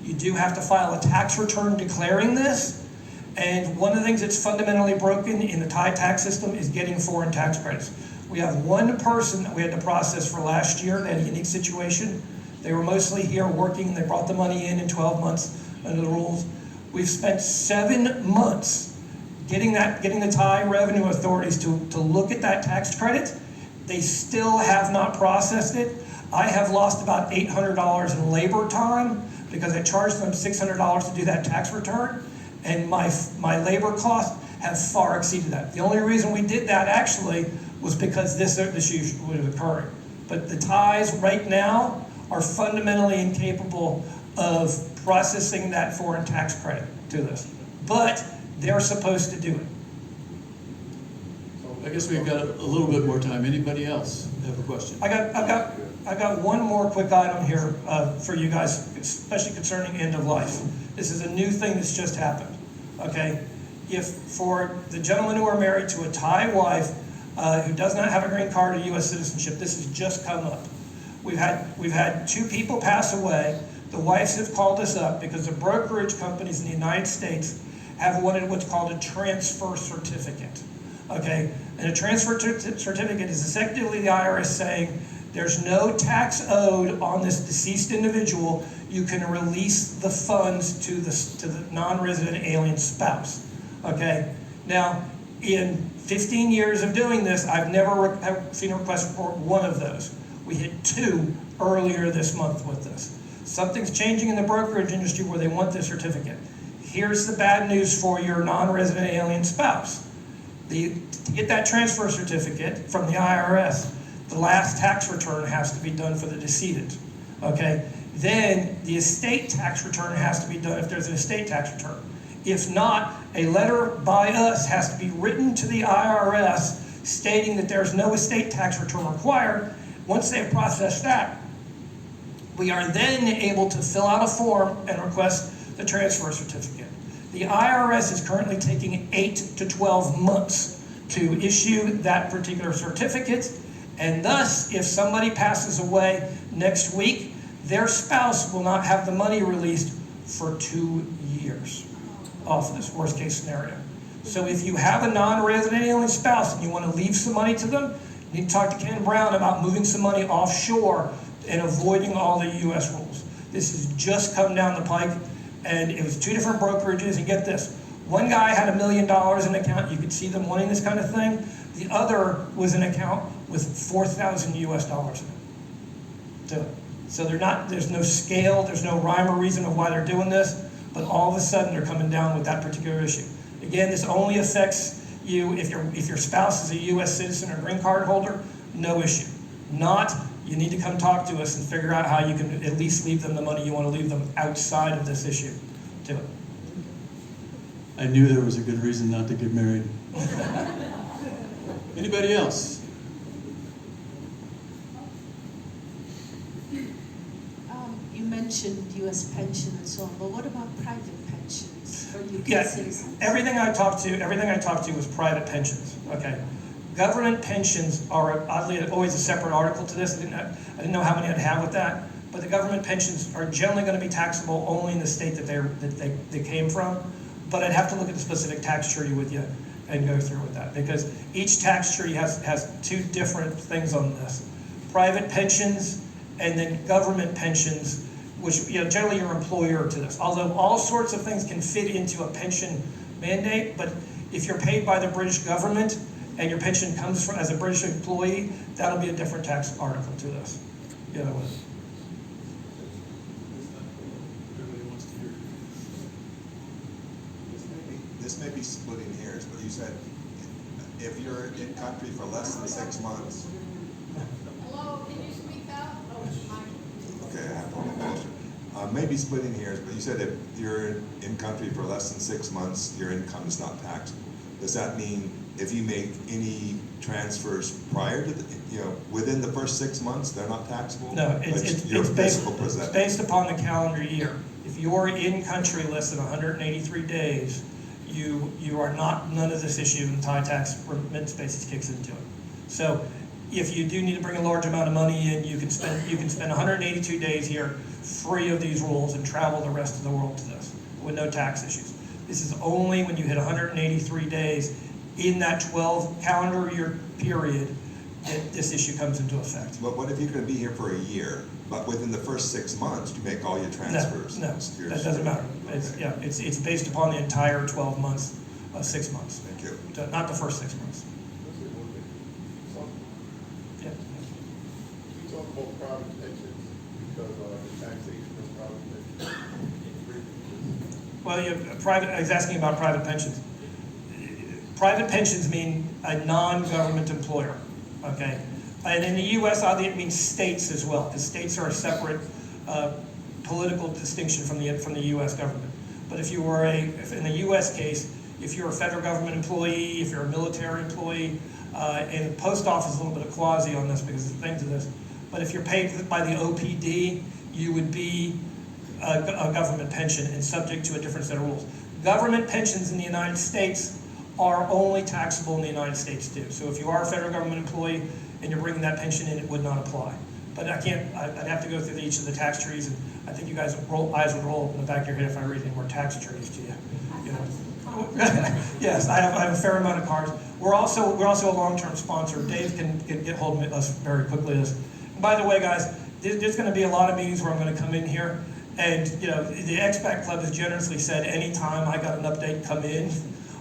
You do have to file a tax return declaring this, and one of the things that's fundamentally broken in the Thai tax system is getting foreign tax credits. We have one person that we had to process for last year. They had a unique situation. They were mostly here working. They brought the money in 12 months under the rules. We've spent 7 months getting the Thai revenue authorities to look at that tax credit. They still have not processed it. I have lost about $800 in labor time because I charged them $600 to do that tax return, and my labor costs have far exceeded that. The only reason we did that actually was because this issue was occurring. But the Thais right now are fundamentally incapable of processing that foreign tax credit to this. But they're supposed to do it. I guess we've got a little bit more time. Anybody else have a question? I got one more quick item here for you guys, especially concerning end of life. This is a new thing that's just happened. Okay, if for the gentlemen who are married to a Thai wife who does not have a green card or U.S. citizenship, this has just come up. We've had 2 people pass away. The wives have called us up because the brokerage companies in the United States have wanted what's called a transfer certificate. Okay, and a transfer certificate is effectively the IRS saying there's no tax owed on this deceased individual. You can release the funds to the non-resident alien spouse. Okay, now in 15 years of doing this, I've never seen a request for one of those. We hit 2 earlier this month with this. Something's changing in the brokerage industry where they want this certificate. Here's the bad news for your non-resident alien spouse. To get that transfer certificate from the IRS, the last tax return has to be done for the decedent, okay? Then the estate tax return has to be done if there's an estate tax return. If not, a letter by us has to be written to the IRS stating that there's no estate tax return required. Once they've processed that, we are then able to fill out a form and request the transfer certificate. The IRS is currently taking 8 to 12 months to issue that particular certificate, and thus, if somebody passes away next week, their spouse will not have the money released for 2 years off of this worst case scenario. So if you have a non-resident alien spouse and you want to leave some money to them, you need to talk to Ken Brown about moving some money offshore and avoiding all the U.S. rules. This has just come down the pike, and it was 2 different brokerages, and get this. One guy had $1 million in an account, you could see them wanting this kind of thing. The other was an account with 4,000 US dollars in it. So there's no scale, there's no rhyme or reason of why they're doing this, but all of a sudden they're coming down with that particular issue. Again, this only affects you if your spouse is a US citizen or green card holder, no issue. Not, you need to come talk to us and figure out how you can at least leave them the money you want to leave them outside of this issue. Do it. I knew there was a good reason not to get married. Anybody else? You mentioned U.S. pension and so on, but what about private pensions for UK citizens? Everything I talked to was private pensions. Okay, government pensions are oddly always a separate article to this. I didn't know how many I'd have with that, but the government pensions are generally going to be taxable only in the state that they came from. But I'd have to look at the specific tax treaty with you and go through with that, because each tax treaty has 2 different things on this: private pensions and then government pensions, which generally your employer to this. Although all sorts of things can fit into a pension mandate, but if you're paid by the British government and your pension comes from as a British employee, that'll be a different tax article to this. This may be splitting hairs, but you said if you're in country for less than 6 months. Hello, can you speak up? Okay, I have to hold it closer. Maybe splitting hairs, but you said if you're in country for less than 6 months, your income is not taxable. Does that mean if you make any transfers prior to within the first 6 months, they're not taxable? No, it's based upon the calendar year. If you're in country less than 183 days, you are not, none of this issue in Thai tax remittance basis kicks into it. So if you do need to bring a large amount of money in, you can spend 182 days here free of these rules and travel the rest of the world to this with no tax issues. This is only when you hit 183 days in that 12 calendar year period that this issue comes into effect. But what if you're going to be here for a year, but within the first 6 months you make all your transfers? No, that doesn't matter. It's based upon the entire 12 months, 6 months. Thank you. Not the first 6 months. Yeah. You talk about private pensions because the taxation of private pensions. Well, I was asking about private pensions. Private pensions mean a non-government employer, okay? And in the U.S., oddly, it means states as well, because states are a separate political distinction from the U.S. government. But if you were in the U.S. case, if you're a federal government employee, if you're a military employee, and the post office is a little bit of quasi on this because of things of this, but if you're paid by the OPD, you would be a government pension and subject to a different set of rules. Government pensions in the United States are only taxable in the United States too. So if you are a federal government employee and you're bringing that pension in, it would not apply. But I'd have to go through each of the tax trees, and I think you guys eyes would roll up in the back of your head if I read any more tax trees to you. Yes, I have a fair amount of cards. We're also a long-term sponsor. Dave can get hold of us very quickly. And by the way, guys, there's going to be a lot of meetings where I'm going to come in here, and the Expat Club has generously said anytime I got an update, come in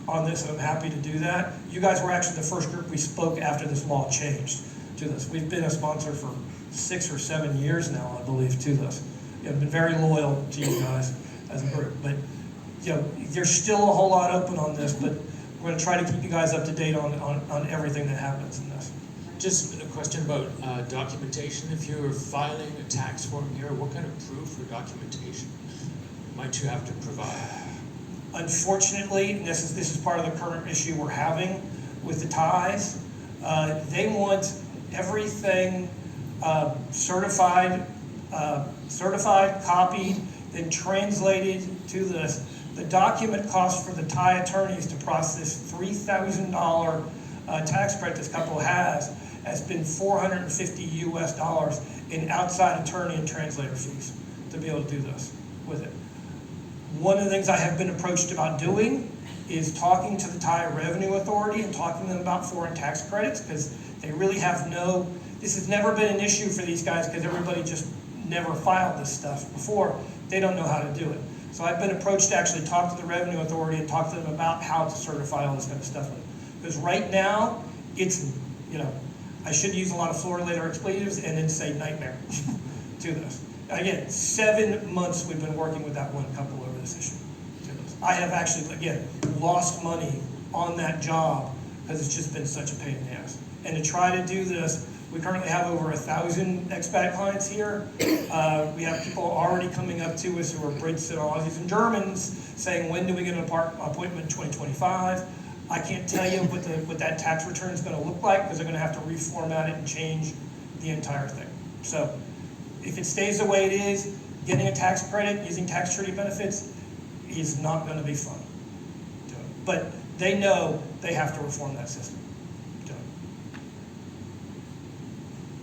on this, and I'm happy to do that. You guys were actually the first group we spoke after this law changed to this. We've been a sponsor for 6 or 7 years now, I believe, to this. I've been very loyal to you guys as a group, but there's still a whole lot open on this, but we're going to try to keep you guys up to date on everything that happens in this. Just a question about documentation. If you're filing a tax form here, what kind of proof or documentation might you have to provide? Unfortunately, this is part of the current issue we're having with the ties. They want everything certified, copied, then translated to this. The document cost for the Thai attorneys to process $3,000 tax credit this couple has been $450 US in outside attorney and translator fees to be able to do this with it. One of the things I have been approached about doing is talking to the Thai Revenue Authority and talking to them about foreign tax credits, because they really have this has never been an issue for these guys because everybody just never filed this stuff before. They don't know how to do it. So I've been approached to actually talk to the Revenue Authority and talk to them about how to certify all this kind of stuff. Because right now, it's, I should use a lot of Florida expletives and then say nightmare to this. Again, 7 months we've been working with that one couple over this issue. I have actually, again, lost money on that job because it's just been such a pain in the ass. And to try to do this, we currently have over 1,000 expat clients here. We have people already coming up to us who are Brits and Aussies and Germans saying, when do we get an appointment in 2025? I can't tell you what that tax return is going to look like because they're going to have to reformat it and change the entire thing. So if it stays the way it is, getting a tax credit using tax treaty benefits is not going to be fun. But they know they have to reform that system.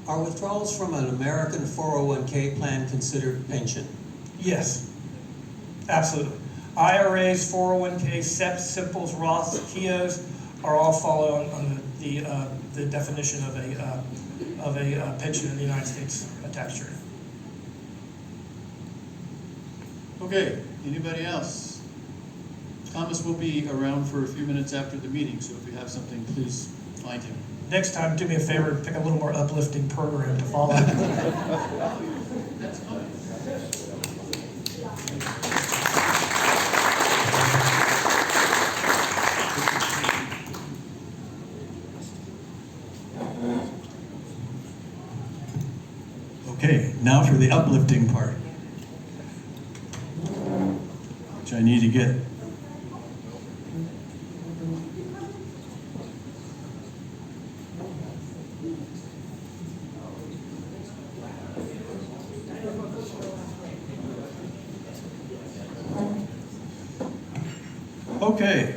Are withdrawals from an American 401k plan considered pension? Yes, absolutely. IRAs, 401ks, SEPs, SIMPLEs, Roths, KIOs are all follow on the definition of a pension in the United States tax treaty. Okay, anybody else? Thomas will be around for a few minutes after the meeting, so if you have something, please find him. Next time, do me a favor and pick a little more uplifting program to follow. That's fine. Okay, now for the uplifting part, which I need to get. Okay.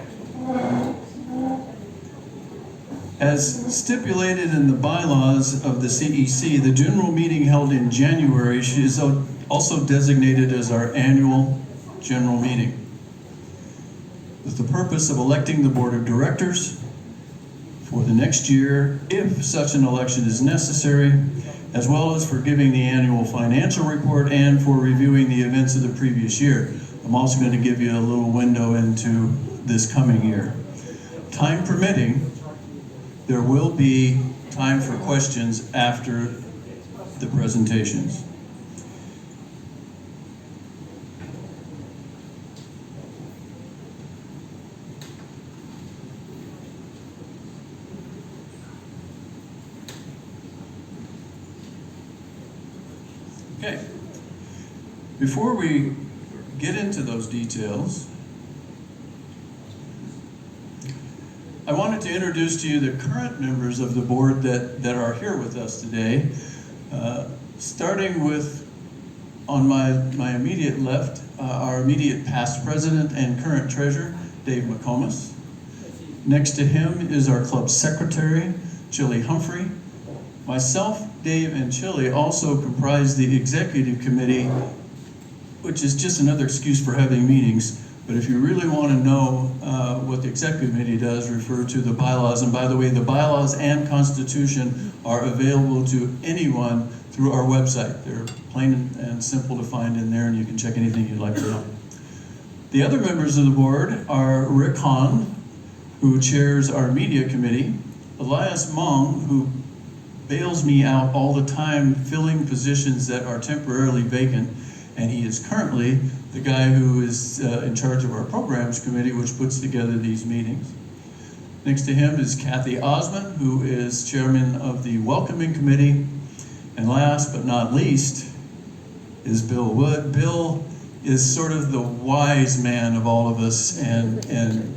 As stipulated in the bylaws of the CEC, the general meeting held in January is also designated as our annual general meeting, with the purpose of electing the board of directors for the next year, if such an election is necessary, as well as for giving the annual financial report and for reviewing the events of the previous year. I'm also going to give you a little window into this coming year. Time permitting, there will be time for questions after the presentations. Okay. Before we get into those details, I wanted to introduce to you the current members of the board that are here with us today. Starting with, on my immediate left, our immediate past president and current treasurer, Dave McComas. Next to him is our club secretary, Chili Humphrey. Myself, Dave, and Chili also comprise the executive committee, which is just another excuse for having meetings. But if you really want to know what the executive committee does, refer to the bylaws. And by the way, the bylaws and constitution are available to anyone through our website. They're plain and simple to find in there, and you can check anything you'd like to know. The other members of the board are Rick Hahn, who chairs our media committee, Elias Mong, who bails me out all the time filling positions that are temporarily vacant, and he is currently the guy who is in charge of our programs committee, which puts together these meetings. Next to him is Kathy Osmond, who is chairman of the welcoming committee. And last but not least is Bill Wood. Bill is sort of the wise man of all of us, and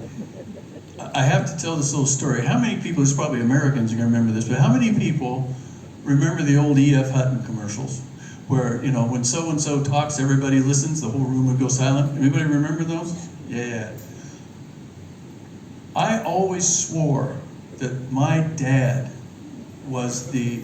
I have to tell this little story. How many people, it's probably Americans are going to remember this, but how many people remember the old E.F. Hutton commercials? Where, you know, when so-and-so talks, everybody listens, the whole room would go silent. Anybody remember those? Yeah. I always swore that my dad was the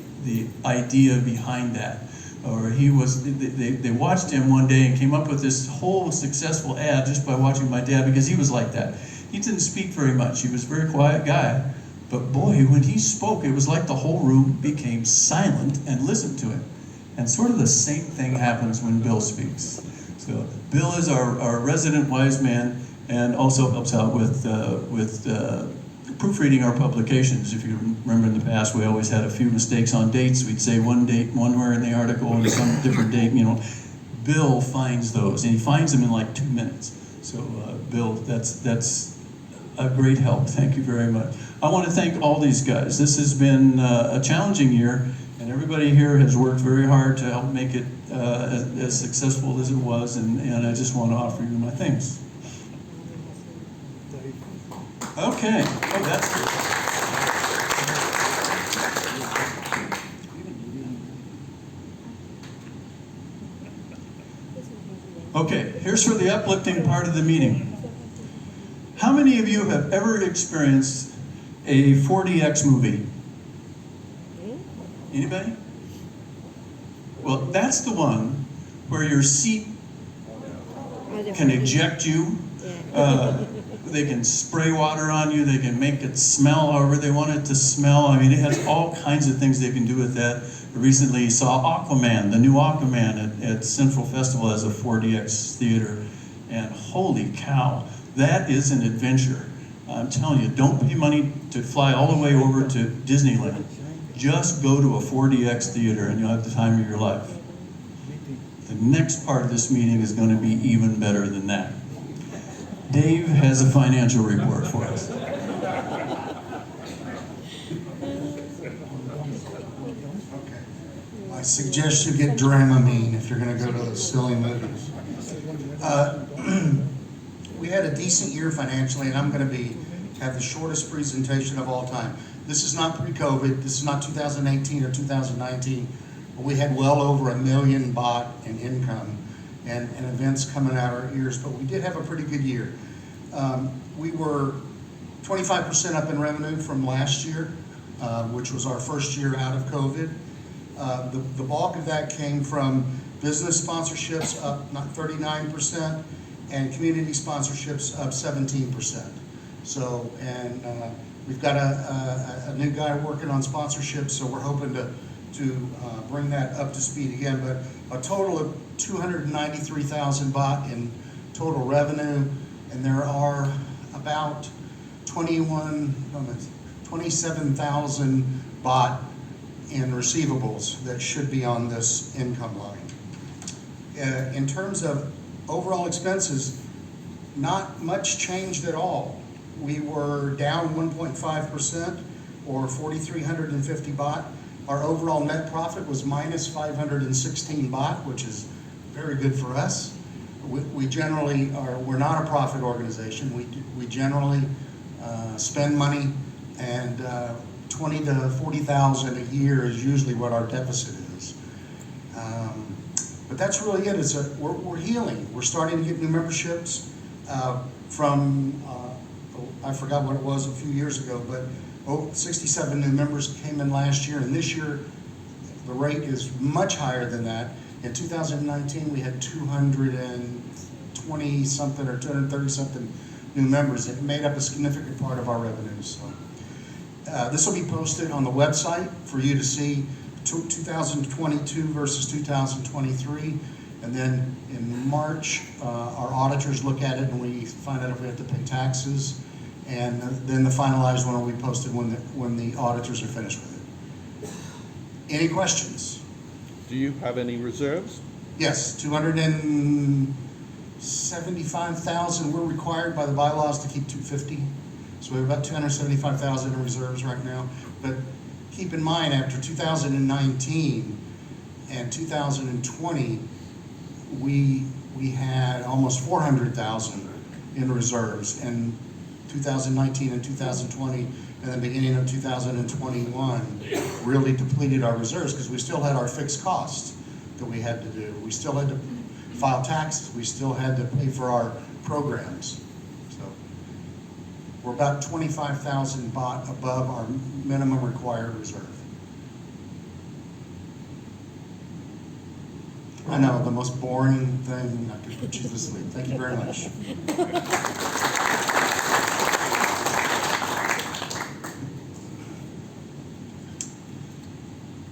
idea behind that. Or he was, they watched him one day and came up with this whole successful ad just by watching my dad, because he was like that. He didn't speak very much. He was a very quiet guy. But boy, when he spoke, it was like the whole room became silent and listened to him. And sort of the same thing happens when Bill speaks. So Bill is our resident wise man, and also helps out with proofreading our publications. If you remember in the past, we always had a few mistakes on dates. We'd say one date one where in the article and some different date, you know. Bill finds those, and he finds them in like 2 minutes. So Bill, that's a great help. Thank you very much. I want to thank all these guys. This has been a challenging year, and everybody here has worked very hard to help make it as successful as it was, and I just want to offer you my thanks. Okay, oh, that's good. Okay, here's for the uplifting part of the meeting. How many of you have ever experienced a 4DX movie? Anybody? Well, that's the one where your seat can eject you. They can spray water on you. They can make it smell however they want it to smell. I mean, it has all kinds of things they can do with that. I recently saw Aquaman, the new Aquaman at Central Festival as a 4DX theater. And holy cow, that is an adventure. I'm telling you, don't pay money to fly all the way over to Disneyland. Just go to a 4DX theater and you'll have the time of your life. The next part of this meeting is going to be even better than that. Dave has a financial report for us. I suggest you get Dramamine if you're going to go to those silly movies. We had a decent year financially, and I'm going to have the shortest presentation of all time. This is not pre-COVID. This is not 2018 or 2019. But we had well over 1 million baht in income and events coming out our ears. But we did have a pretty good year. We were 25% up in revenue from last year, which was our first year out of COVID. The bulk of that came from business sponsorships up 39%, and community sponsorships up 17%. So, and we've got a new guy working on sponsorships, so we're hoping to bring that up to speed again. But a total of 293,000 baht in total revenue, and there are about 27,000 baht in receivables that should be on this income line. In terms of overall expenses, not much changed at all. We were down 1.5%, or 4,350 baht. Our overall net profit was minus 516 baht, which is very good for us. We generally we're not a profit organization. We generally spend money, and 20 to 40,000 a year is usually what our deficit is. But that's really it. We're healing. We're starting to get new memberships from, I forgot what it was a few years ago, but 67 new members came in last year, and this year the rate is much higher than that. In 2019, we had 220 something or 230 something new members. It made up a significant part of our revenues. So, this will be posted on the website for you to see 2022 versus 2023. And then in March, our auditors look at it and we find out if we have to pay taxes. And then the finalized one will be posted when the auditors are finished with it. Any questions? Do you have any reserves? Yes, 275,000. We're required by the bylaws to keep 250. So we have about 275,000 in reserves right now. But keep in mind, after 2019 and 2020, we had almost 400,000 in reserves. And 2019 and 2020 and the beginning of 2021 really depleted our reserves because we still had our fixed costs that we had to do. We still had to file taxes. We still had to pay for our programs. So we're about 25,000 baht above our minimum required reserve. I know, the most boring thing. I could put you to sleep. Thank you very much.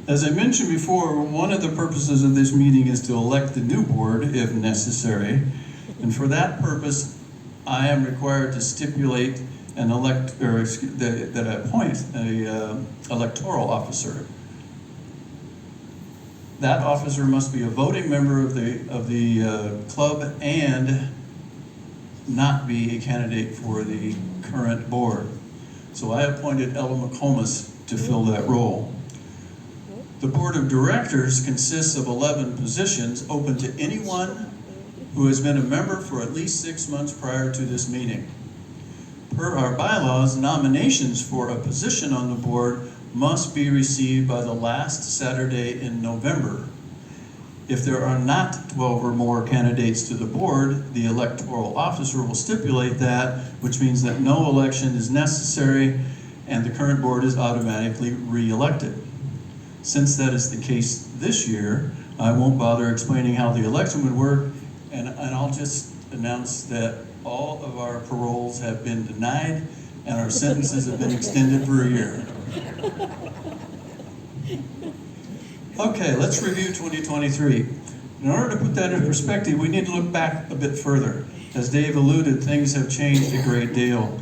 As I mentioned before, one of the purposes of this meeting is to elect the new board if necessary. And for that purpose, I am required to stipulate and elect, or that I appoint a electoral officer. That officer must be a voting member of the club and not be a candidate for the current board. So I appointed Ella McComas to fill that role. The board of directors consists of 11 positions open to anyone who has been a member for at least 6 months prior to this meeting. Per our bylaws, nominations for a position on the board must be received by the last Saturday in November. If there are not 12 or more candidates to the board, the electoral officer will stipulate that, which means that no election is necessary and the current board is automatically re-elected. Since that is the case this year, I won't bother explaining how the election would work, and I'll just announce that all of our paroles have been denied and our sentences have been extended for a year. Okay, let's review 2023. In order to put that in perspective, we need to look back a bit further. As Dave alluded, things have changed a great deal.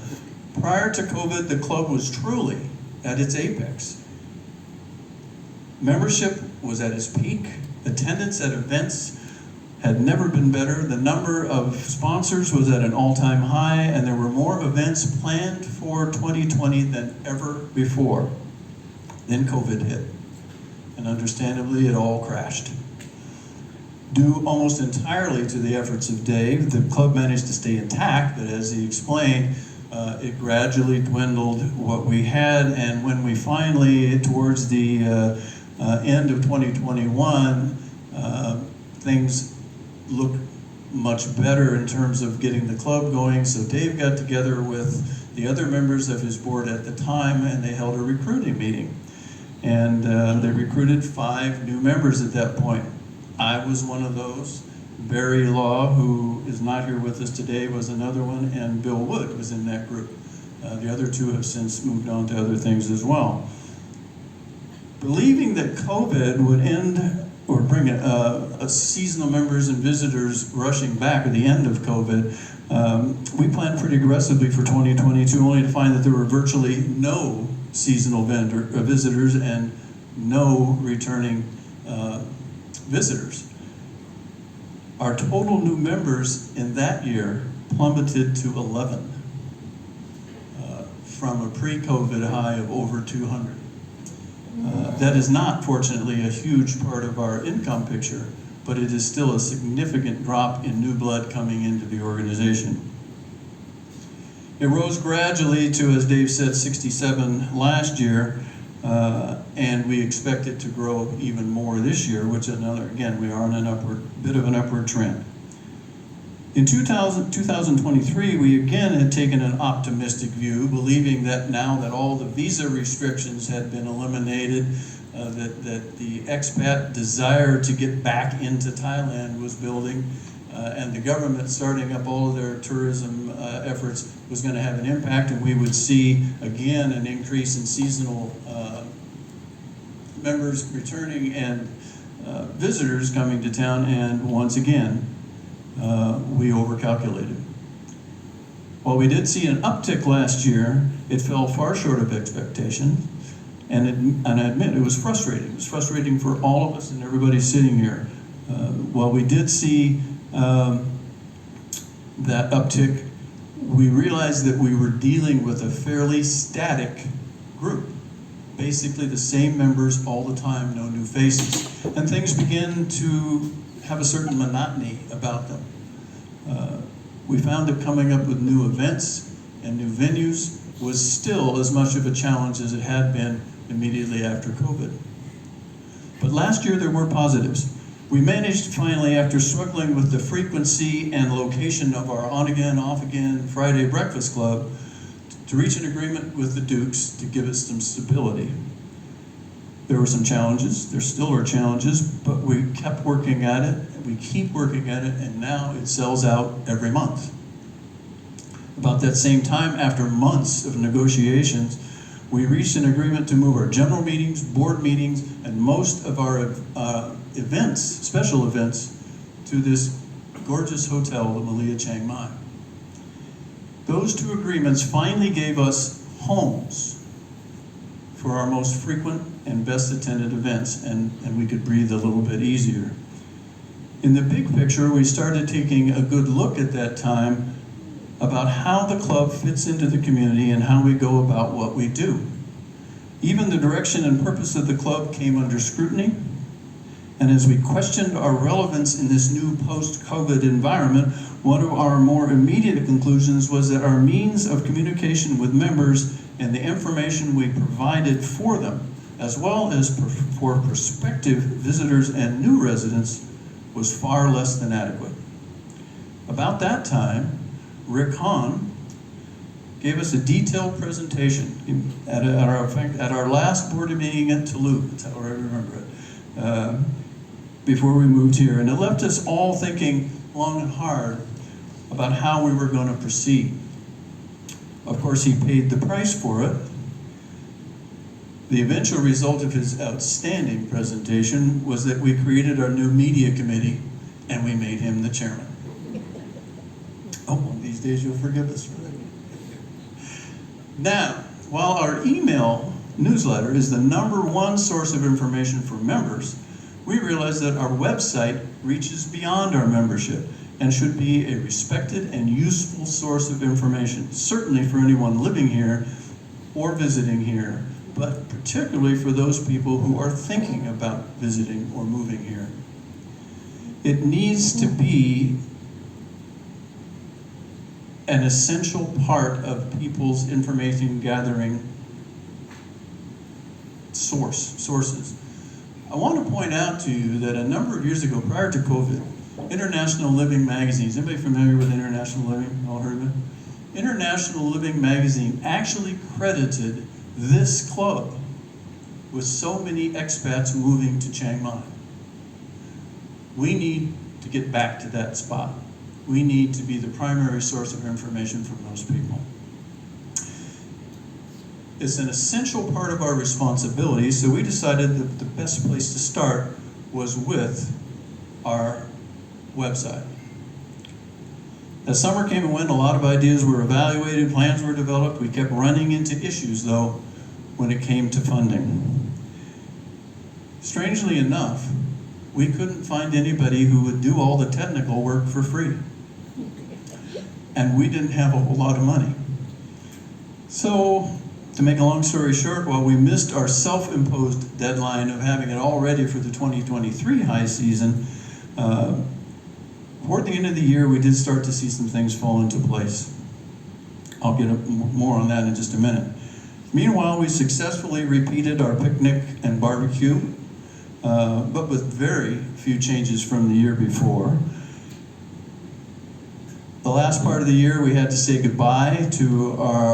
Prior to COVID, the club was truly at its apex. Membership was at its peak. Attendance at events had never been better. The number of sponsors was at an all-time high, and there were more events planned for 2020 than ever before. Then COVID hit, and understandably, it all crashed. Due almost entirely to the efforts of Dave, the club managed to stay intact, but as he explained, it gradually dwindled what we had, and when we finally, towards the end of 2021, things look much better in terms of getting the club going. So Dave got together with the other members of his board at the time, and they held a recruiting meeting. And they recruited 5 new members at that point. I was one of those. Barry Law, who is not here with us today, was another one, and Bill Wood was in that group. The other 2 have since moved on to other things as well. Believing that COVID would end or bring a seasonal members and visitors rushing back at the end of COVID, we planned pretty aggressively for 2022, only to find that there were virtually no seasonal visitors and no returning visitors. Our total new members in that year plummeted to 11 from a pre-COVID high of over 200. That is not, fortunately, a huge part of our income picture, but it is still a significant drop in new blood coming into the organization. It rose gradually to, as Dave said, 67 last year, and we expect it to grow even more this year, which again, we are on a bit of an upward trend. In 2023, we again had taken an optimistic view, believing that now that all the visa restrictions had been eliminated, that the expat desire to get back into Thailand was building, and the government starting up all of their tourism efforts was going to have an impact, and we would see again an increase in seasonal members returning and visitors coming to town, and once again, we overcalculated. While we did see an uptick last year, it fell far short of expectation. And I admit, it was frustrating. It was frustrating for all of us and everybody sitting here. While we did see that uptick, we realized that we were dealing with a fairly static group. Basically the same members all the time, no new faces. And things began to have a certain monotony about them. We found that coming up with new events and new venues was still as much of a challenge as it had been immediately after COVID. But last year there were positives. We managed finally, after struggling with the frequency and location of our on-again, off-again Friday breakfast club, to reach an agreement with the Dukes to give it some stability. There were some challenges, there still are challenges, but we kept working at it, we keep working at it, and now it sells out every month. About that same time, after months of negotiations, we reached an agreement to move our general meetings, board meetings, and most of our events, special events, to this gorgeous hotel, the Malia Chiang Mai. Those two agreements finally gave us homes for our most frequent and best attended events, and we could breathe a little bit easier. In the big picture, we started taking a good look at that time about how the club fits into the community and how we go about what we do. Even the direction and purpose of the club came under scrutiny, and as we questioned our relevance in this new post-COVID environment, one of our more immediate conclusions was that our means of communication with members and the information we provided for them, as well as for prospective visitors and new residents, was far less than adequate. About that time, Rick Hahn gave us a detailed presentation at our last board meeting in Toulouse, that's how I remember it, before we moved here. And it left us all thinking long and hard about how we were going to proceed. Of course, he paid the price for it. The eventual result of his outstanding presentation was that we created our new media committee and we made him the chairman. Oh, one of these days you'll forgive us for that. Now, while our email newsletter is the #1 source of information for members, we realize that our website reaches beyond our membership and should be a respected and useful source of information, certainly for anyone living here or visiting here, but particularly for those people who are thinking about visiting or moving here. It needs to be an essential part of people's information gathering sources. I want to point out to you that a number of years ago, prior to COVID, International Living magazines, anybody familiar with International Living? All heard of it? International Living magazine actually credited this club with so many expats moving to Chiang Mai. We need to get back to that spot. We need to be the primary source of information from those people. It's an essential part of our responsibility, so we decided that the best place to start was with our website. As summer came and went, a lot of ideas were evaluated, plans were developed. We kept running into issues, though, when it came to funding. Strangely enough, we couldn't find anybody who would do all the technical work for free. And we didn't have a whole lot of money. So, to make a long story short, while we missed our self-imposed deadline of having it all ready for the 2023 high season, toward the end of the year, we did start to see some things fall into place. I'll get more on that in just a minute. Meanwhile, we successfully repeated our picnic and barbecue, but with very few changes from the year before. The last part of the year, we had to say goodbye to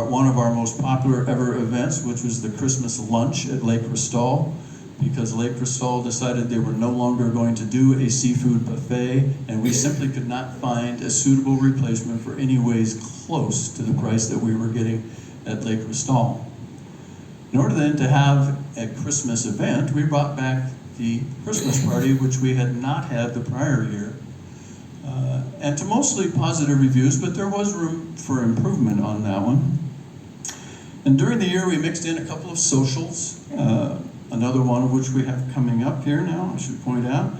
one of our most popular ever events, which was the Christmas lunch at Lake Crystal, because Lake Crystal decided they were no longer going to do a seafood buffet, and we simply could not find a suitable replacement for anyways close to the price that we were getting at Lake Crystal. In order then to have a Christmas event, we brought back the Christmas party, which we had not had the prior year, and to mostly positive reviews, but there was room for improvement on that one. And during the year, we mixed in a couple of socials, another one of which we have coming up here now, I should point out.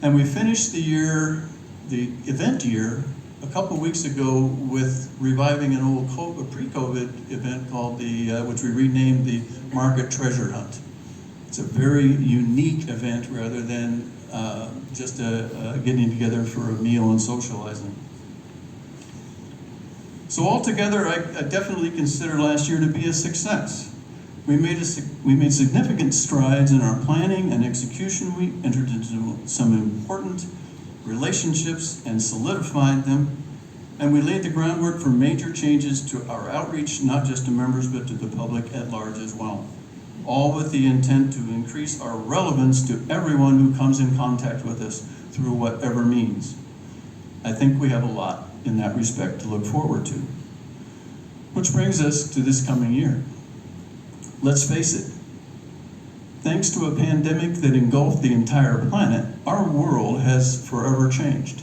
And we finished the year, the event year, a couple of weeks ago with reviving an old pre-COVID event called which we renamed the Market Treasure Hunt. It's a very unique event rather than just getting together for a meal and socializing. So altogether, I definitely consider last year to be a success. We made significant strides in our planning and execution. We entered into some important relationships and solidified them. And we laid the groundwork for major changes to our outreach, not just to members, but to the public at large as well. All with the intent to increase our relevance to everyone who comes in contact with us through whatever means. I think we have a lot in that respect to look forward to. Which brings us to this coming year. Let's face it, thanks to a pandemic that engulfed the entire planet, our world has forever changed.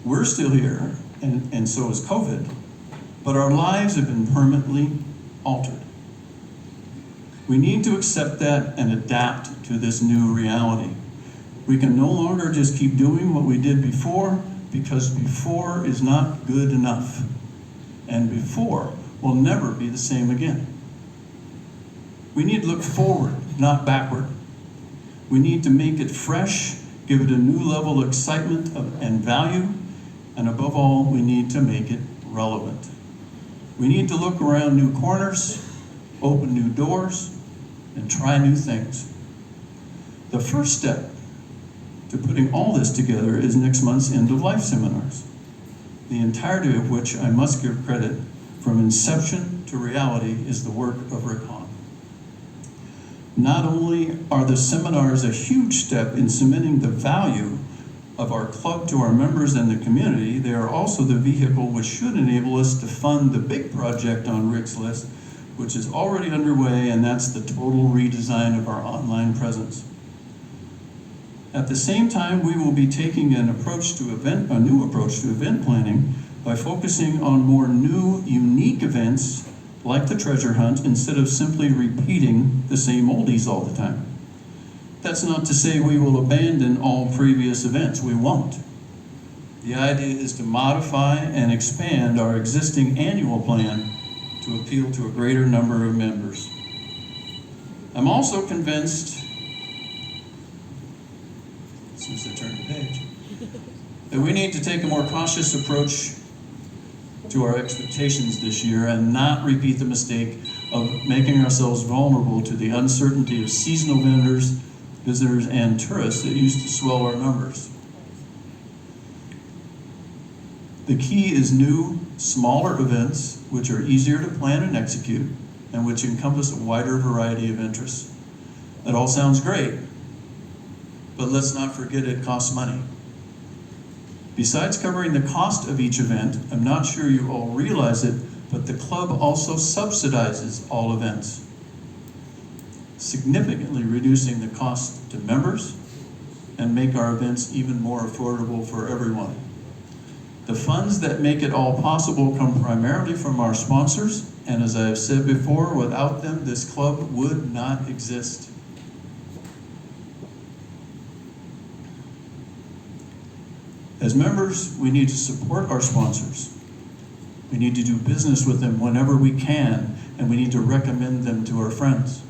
We're still here, and so is COVID, but our lives have been permanently altered. We need to accept that and adapt to this new reality. We can no longer just keep doing what we did before, because before is not good enough. And before will never be the same again. We need to look forward, not backward. We need to make it fresh, give it a new level of excitement and value, and above all, we need to make it relevant. We need to look around new corners, open new doors, and try new things. The first step to putting all this together is next month's end-of-life seminars, the entirety of which I must give credit from inception to reality is the work of Rick Hahn. Not only are the seminars a huge step in cementing the value of our club to our members and the community, they are also the vehicle which should enable us to fund the big project on Rick's list, which is already underway, and that's the total redesign of our online presence. At the same time, we will be taking a new approach to event planning by focusing on more new, unique events like the treasure hunt instead of simply repeating the same oldies all the time. That's not to say we will abandon all previous events. We won't. The idea is to modify and expand our existing annual plan to appeal to a greater number of members. I'm also convinced, as soon as I turn the page, that we need to take a more cautious approach to our expectations this year and not repeat the mistake of making ourselves vulnerable to the uncertainty of seasonal vendors, visitors, and tourists that used to swell our numbers. The key is new, smaller events which are easier to plan and execute and which encompass a wider variety of interests. That all sounds great, but let's not forget it costs money. Besides covering the cost of each event, I'm not sure you all realize it, but the club also subsidizes all events, significantly reducing the cost to members and make our events even more affordable for everyone. The funds that make it all possible come primarily from our sponsors, and as I have said before, without them, this club would not exist. As members, we need to support our sponsors. We need to do business with them whenever we can, and we need to recommend them to our friends.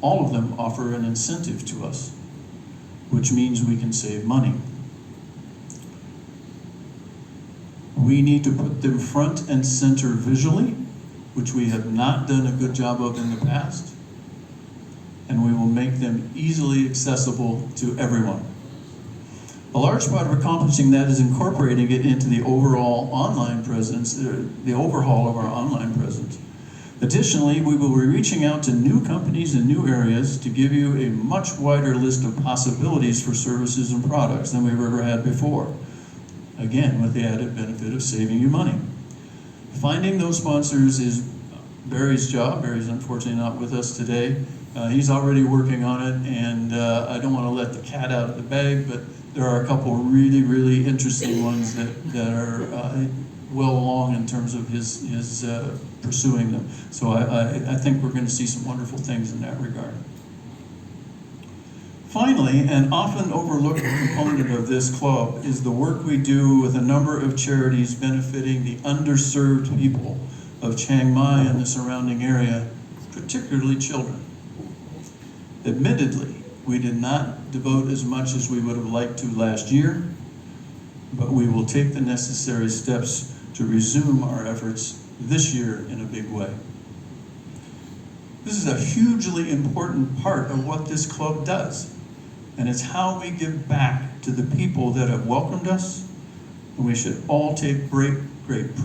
All of them offer an incentive to us, which means we can save money. We need to put them front and center visually, which we have not done a good job of in the past, and we will make them easily accessible to everyone. A large part of accomplishing that is incorporating it into the overall online presence, the overhaul of our online presence. Additionally, we will be reaching out to new companies in new areas to give you a much wider list of possibilities for services and products than we've ever had before. Again, with the added benefit of saving you money. Finding those sponsors is Barry's job. Barry's unfortunately not with us today. He's already working on it, and I don't want to let the cat out of the bag, but there are a couple really, really interesting ones that are well along in terms of his pursuing them. So I think we're going to see some wonderful things in that regard. Finally, an often overlooked component of this club is the work we do with a number of charities benefiting the underserved people of Chiang Mai and the surrounding area, particularly children. Admittedly, we did not devote as much as we would have liked to last year, but we will take the necessary steps to resume our efforts this year in a big way. This is a hugely important part of what this club does, and it's how we give back to the people that have welcomed us, and we should all take great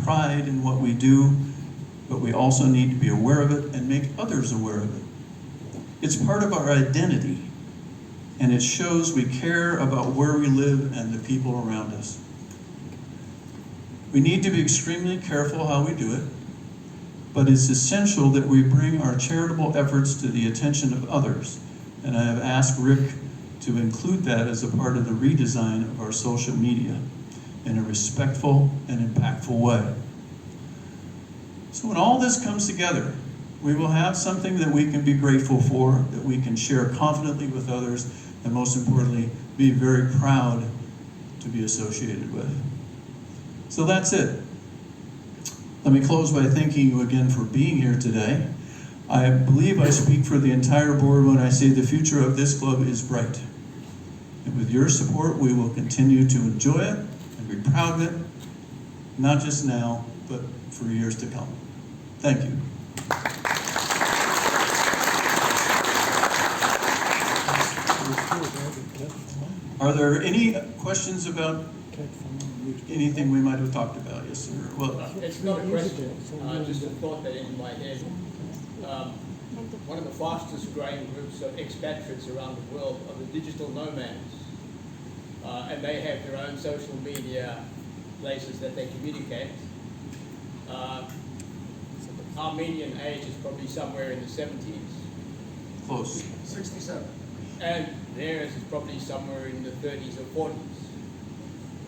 pride in what we do, but we also need to be aware of it and make others aware of it. It's part of our identity, and it shows we care about where we live and the people around us. We need to be extremely careful how we do it, but it's essential that we bring our charitable efforts to the attention of others, and I have asked Rick to include that as a part of the redesign of our social media in a respectful and impactful way. So when all this comes together, we will have something that we can be grateful for, that we can share confidently with others, and most importantly, be very proud to be associated with. So that's it. Let me close by thanking you again for being here today. I believe I speak for the entire board when I say the future of this club is bright. And with your support, we will continue to enjoy it and be proud of it, not just now, but for years to come. Thank you. Are there any questions about anything we might have talked about? Yes, sir. Well, it's not a question, just a thought that entered my head. One of the fastest growing groups of expatriates around the world are the digital nomads. And they have their own social media places that they communicate. Our median age is probably somewhere in the 70s. Close. 67. And theirs is probably somewhere in the 30s or 40s.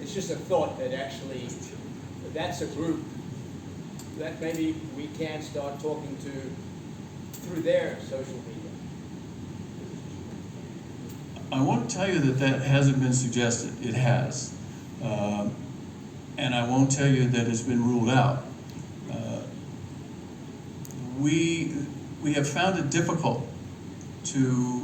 It's just a thought that actually that's a group that maybe we can start talking to through their social media. I want to tell you that hasn't been suggested. It has. And I won't tell you that it's been ruled out. We have found it difficult to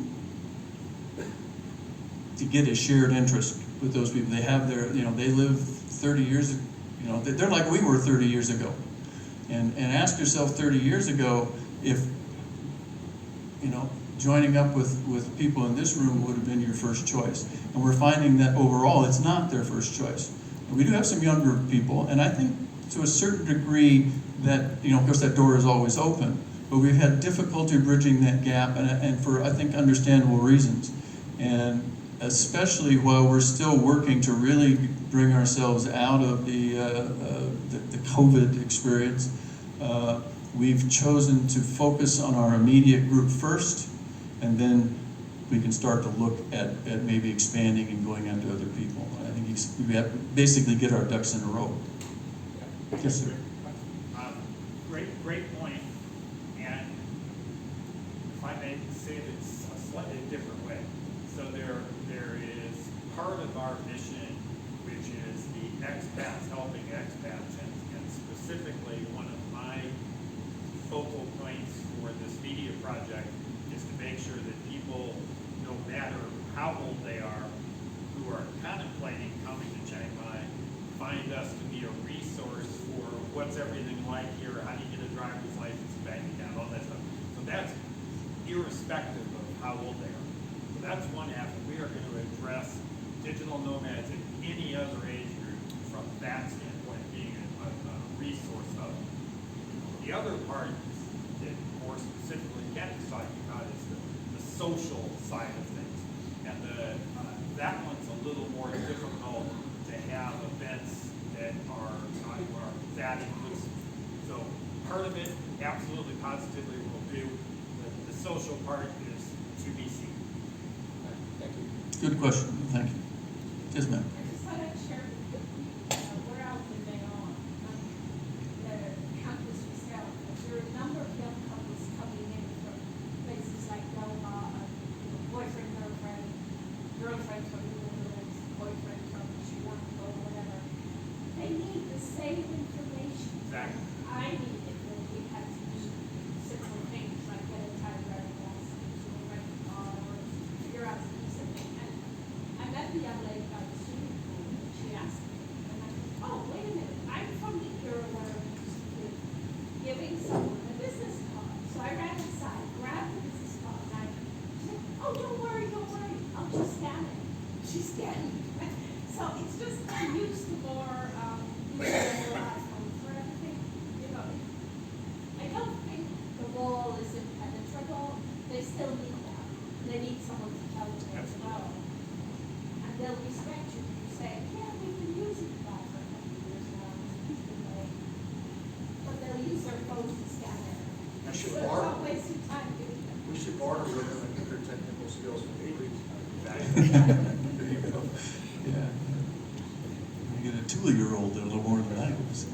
get a shared interest with those people. They have their, they live 30 years, they're like we were 30 years ago. And ask yourself 30 years ago if, joining up with people in this room would have been your first choice. And we're finding that overall it's not their first choice. And we do have some younger people, and I think to a certain degree that, of course that door is always open, but we've had difficulty bridging that gap, and for, I think, understandable reasons. And especially while we're still working to really bring ourselves out of the COVID experience, we've chosen to focus on our immediate group first, and then we can start to look at maybe expanding and going out to other people. I think we have to basically get our ducks in a row. Yes, sir. Great point. And if I may say it a slightly different way. So there is part of our mission, which is the expats, helping expats, and specifically one of my focal points for this media project is to make sure that people, no matter how old they are, who are contemplating coming to Chiang Mai, find us to be a resource for what's everything like here, how do you get a driver's license, bank account, all that stuff. So that's irrespective of how old they are. So that's one aspect. We are going to address digital nomads in any other age group from that standpoint, being a resource hub. The other part that more specifically Ken is talking about is the social side of things. And that one's a little more difficult to have events that are that inclusive. So part of it, absolutely, positively will do. The social part is to be seen. Thank you. Good question. Thank you. Yes, ma'am. I just want to share we're out living on. she's getting. So it's just used to more, iPhones for everything, you know. I don't think the wall is impenetrable. They still need that. They need someone to tell them where to go. And they'll respect you if you say, yeah, we've been using that for a couple of years now. It's been late. But they'll use their phones to scan it. I should So borrow. don't waste your time doing that. We should barter with them and get their technical skills from the Yeah. You get a 2-year-old that a little more than I was.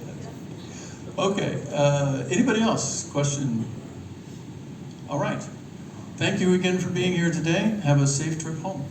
Okay, anybody else? Question? All right. Thank you again for being here today. Have a safe trip home.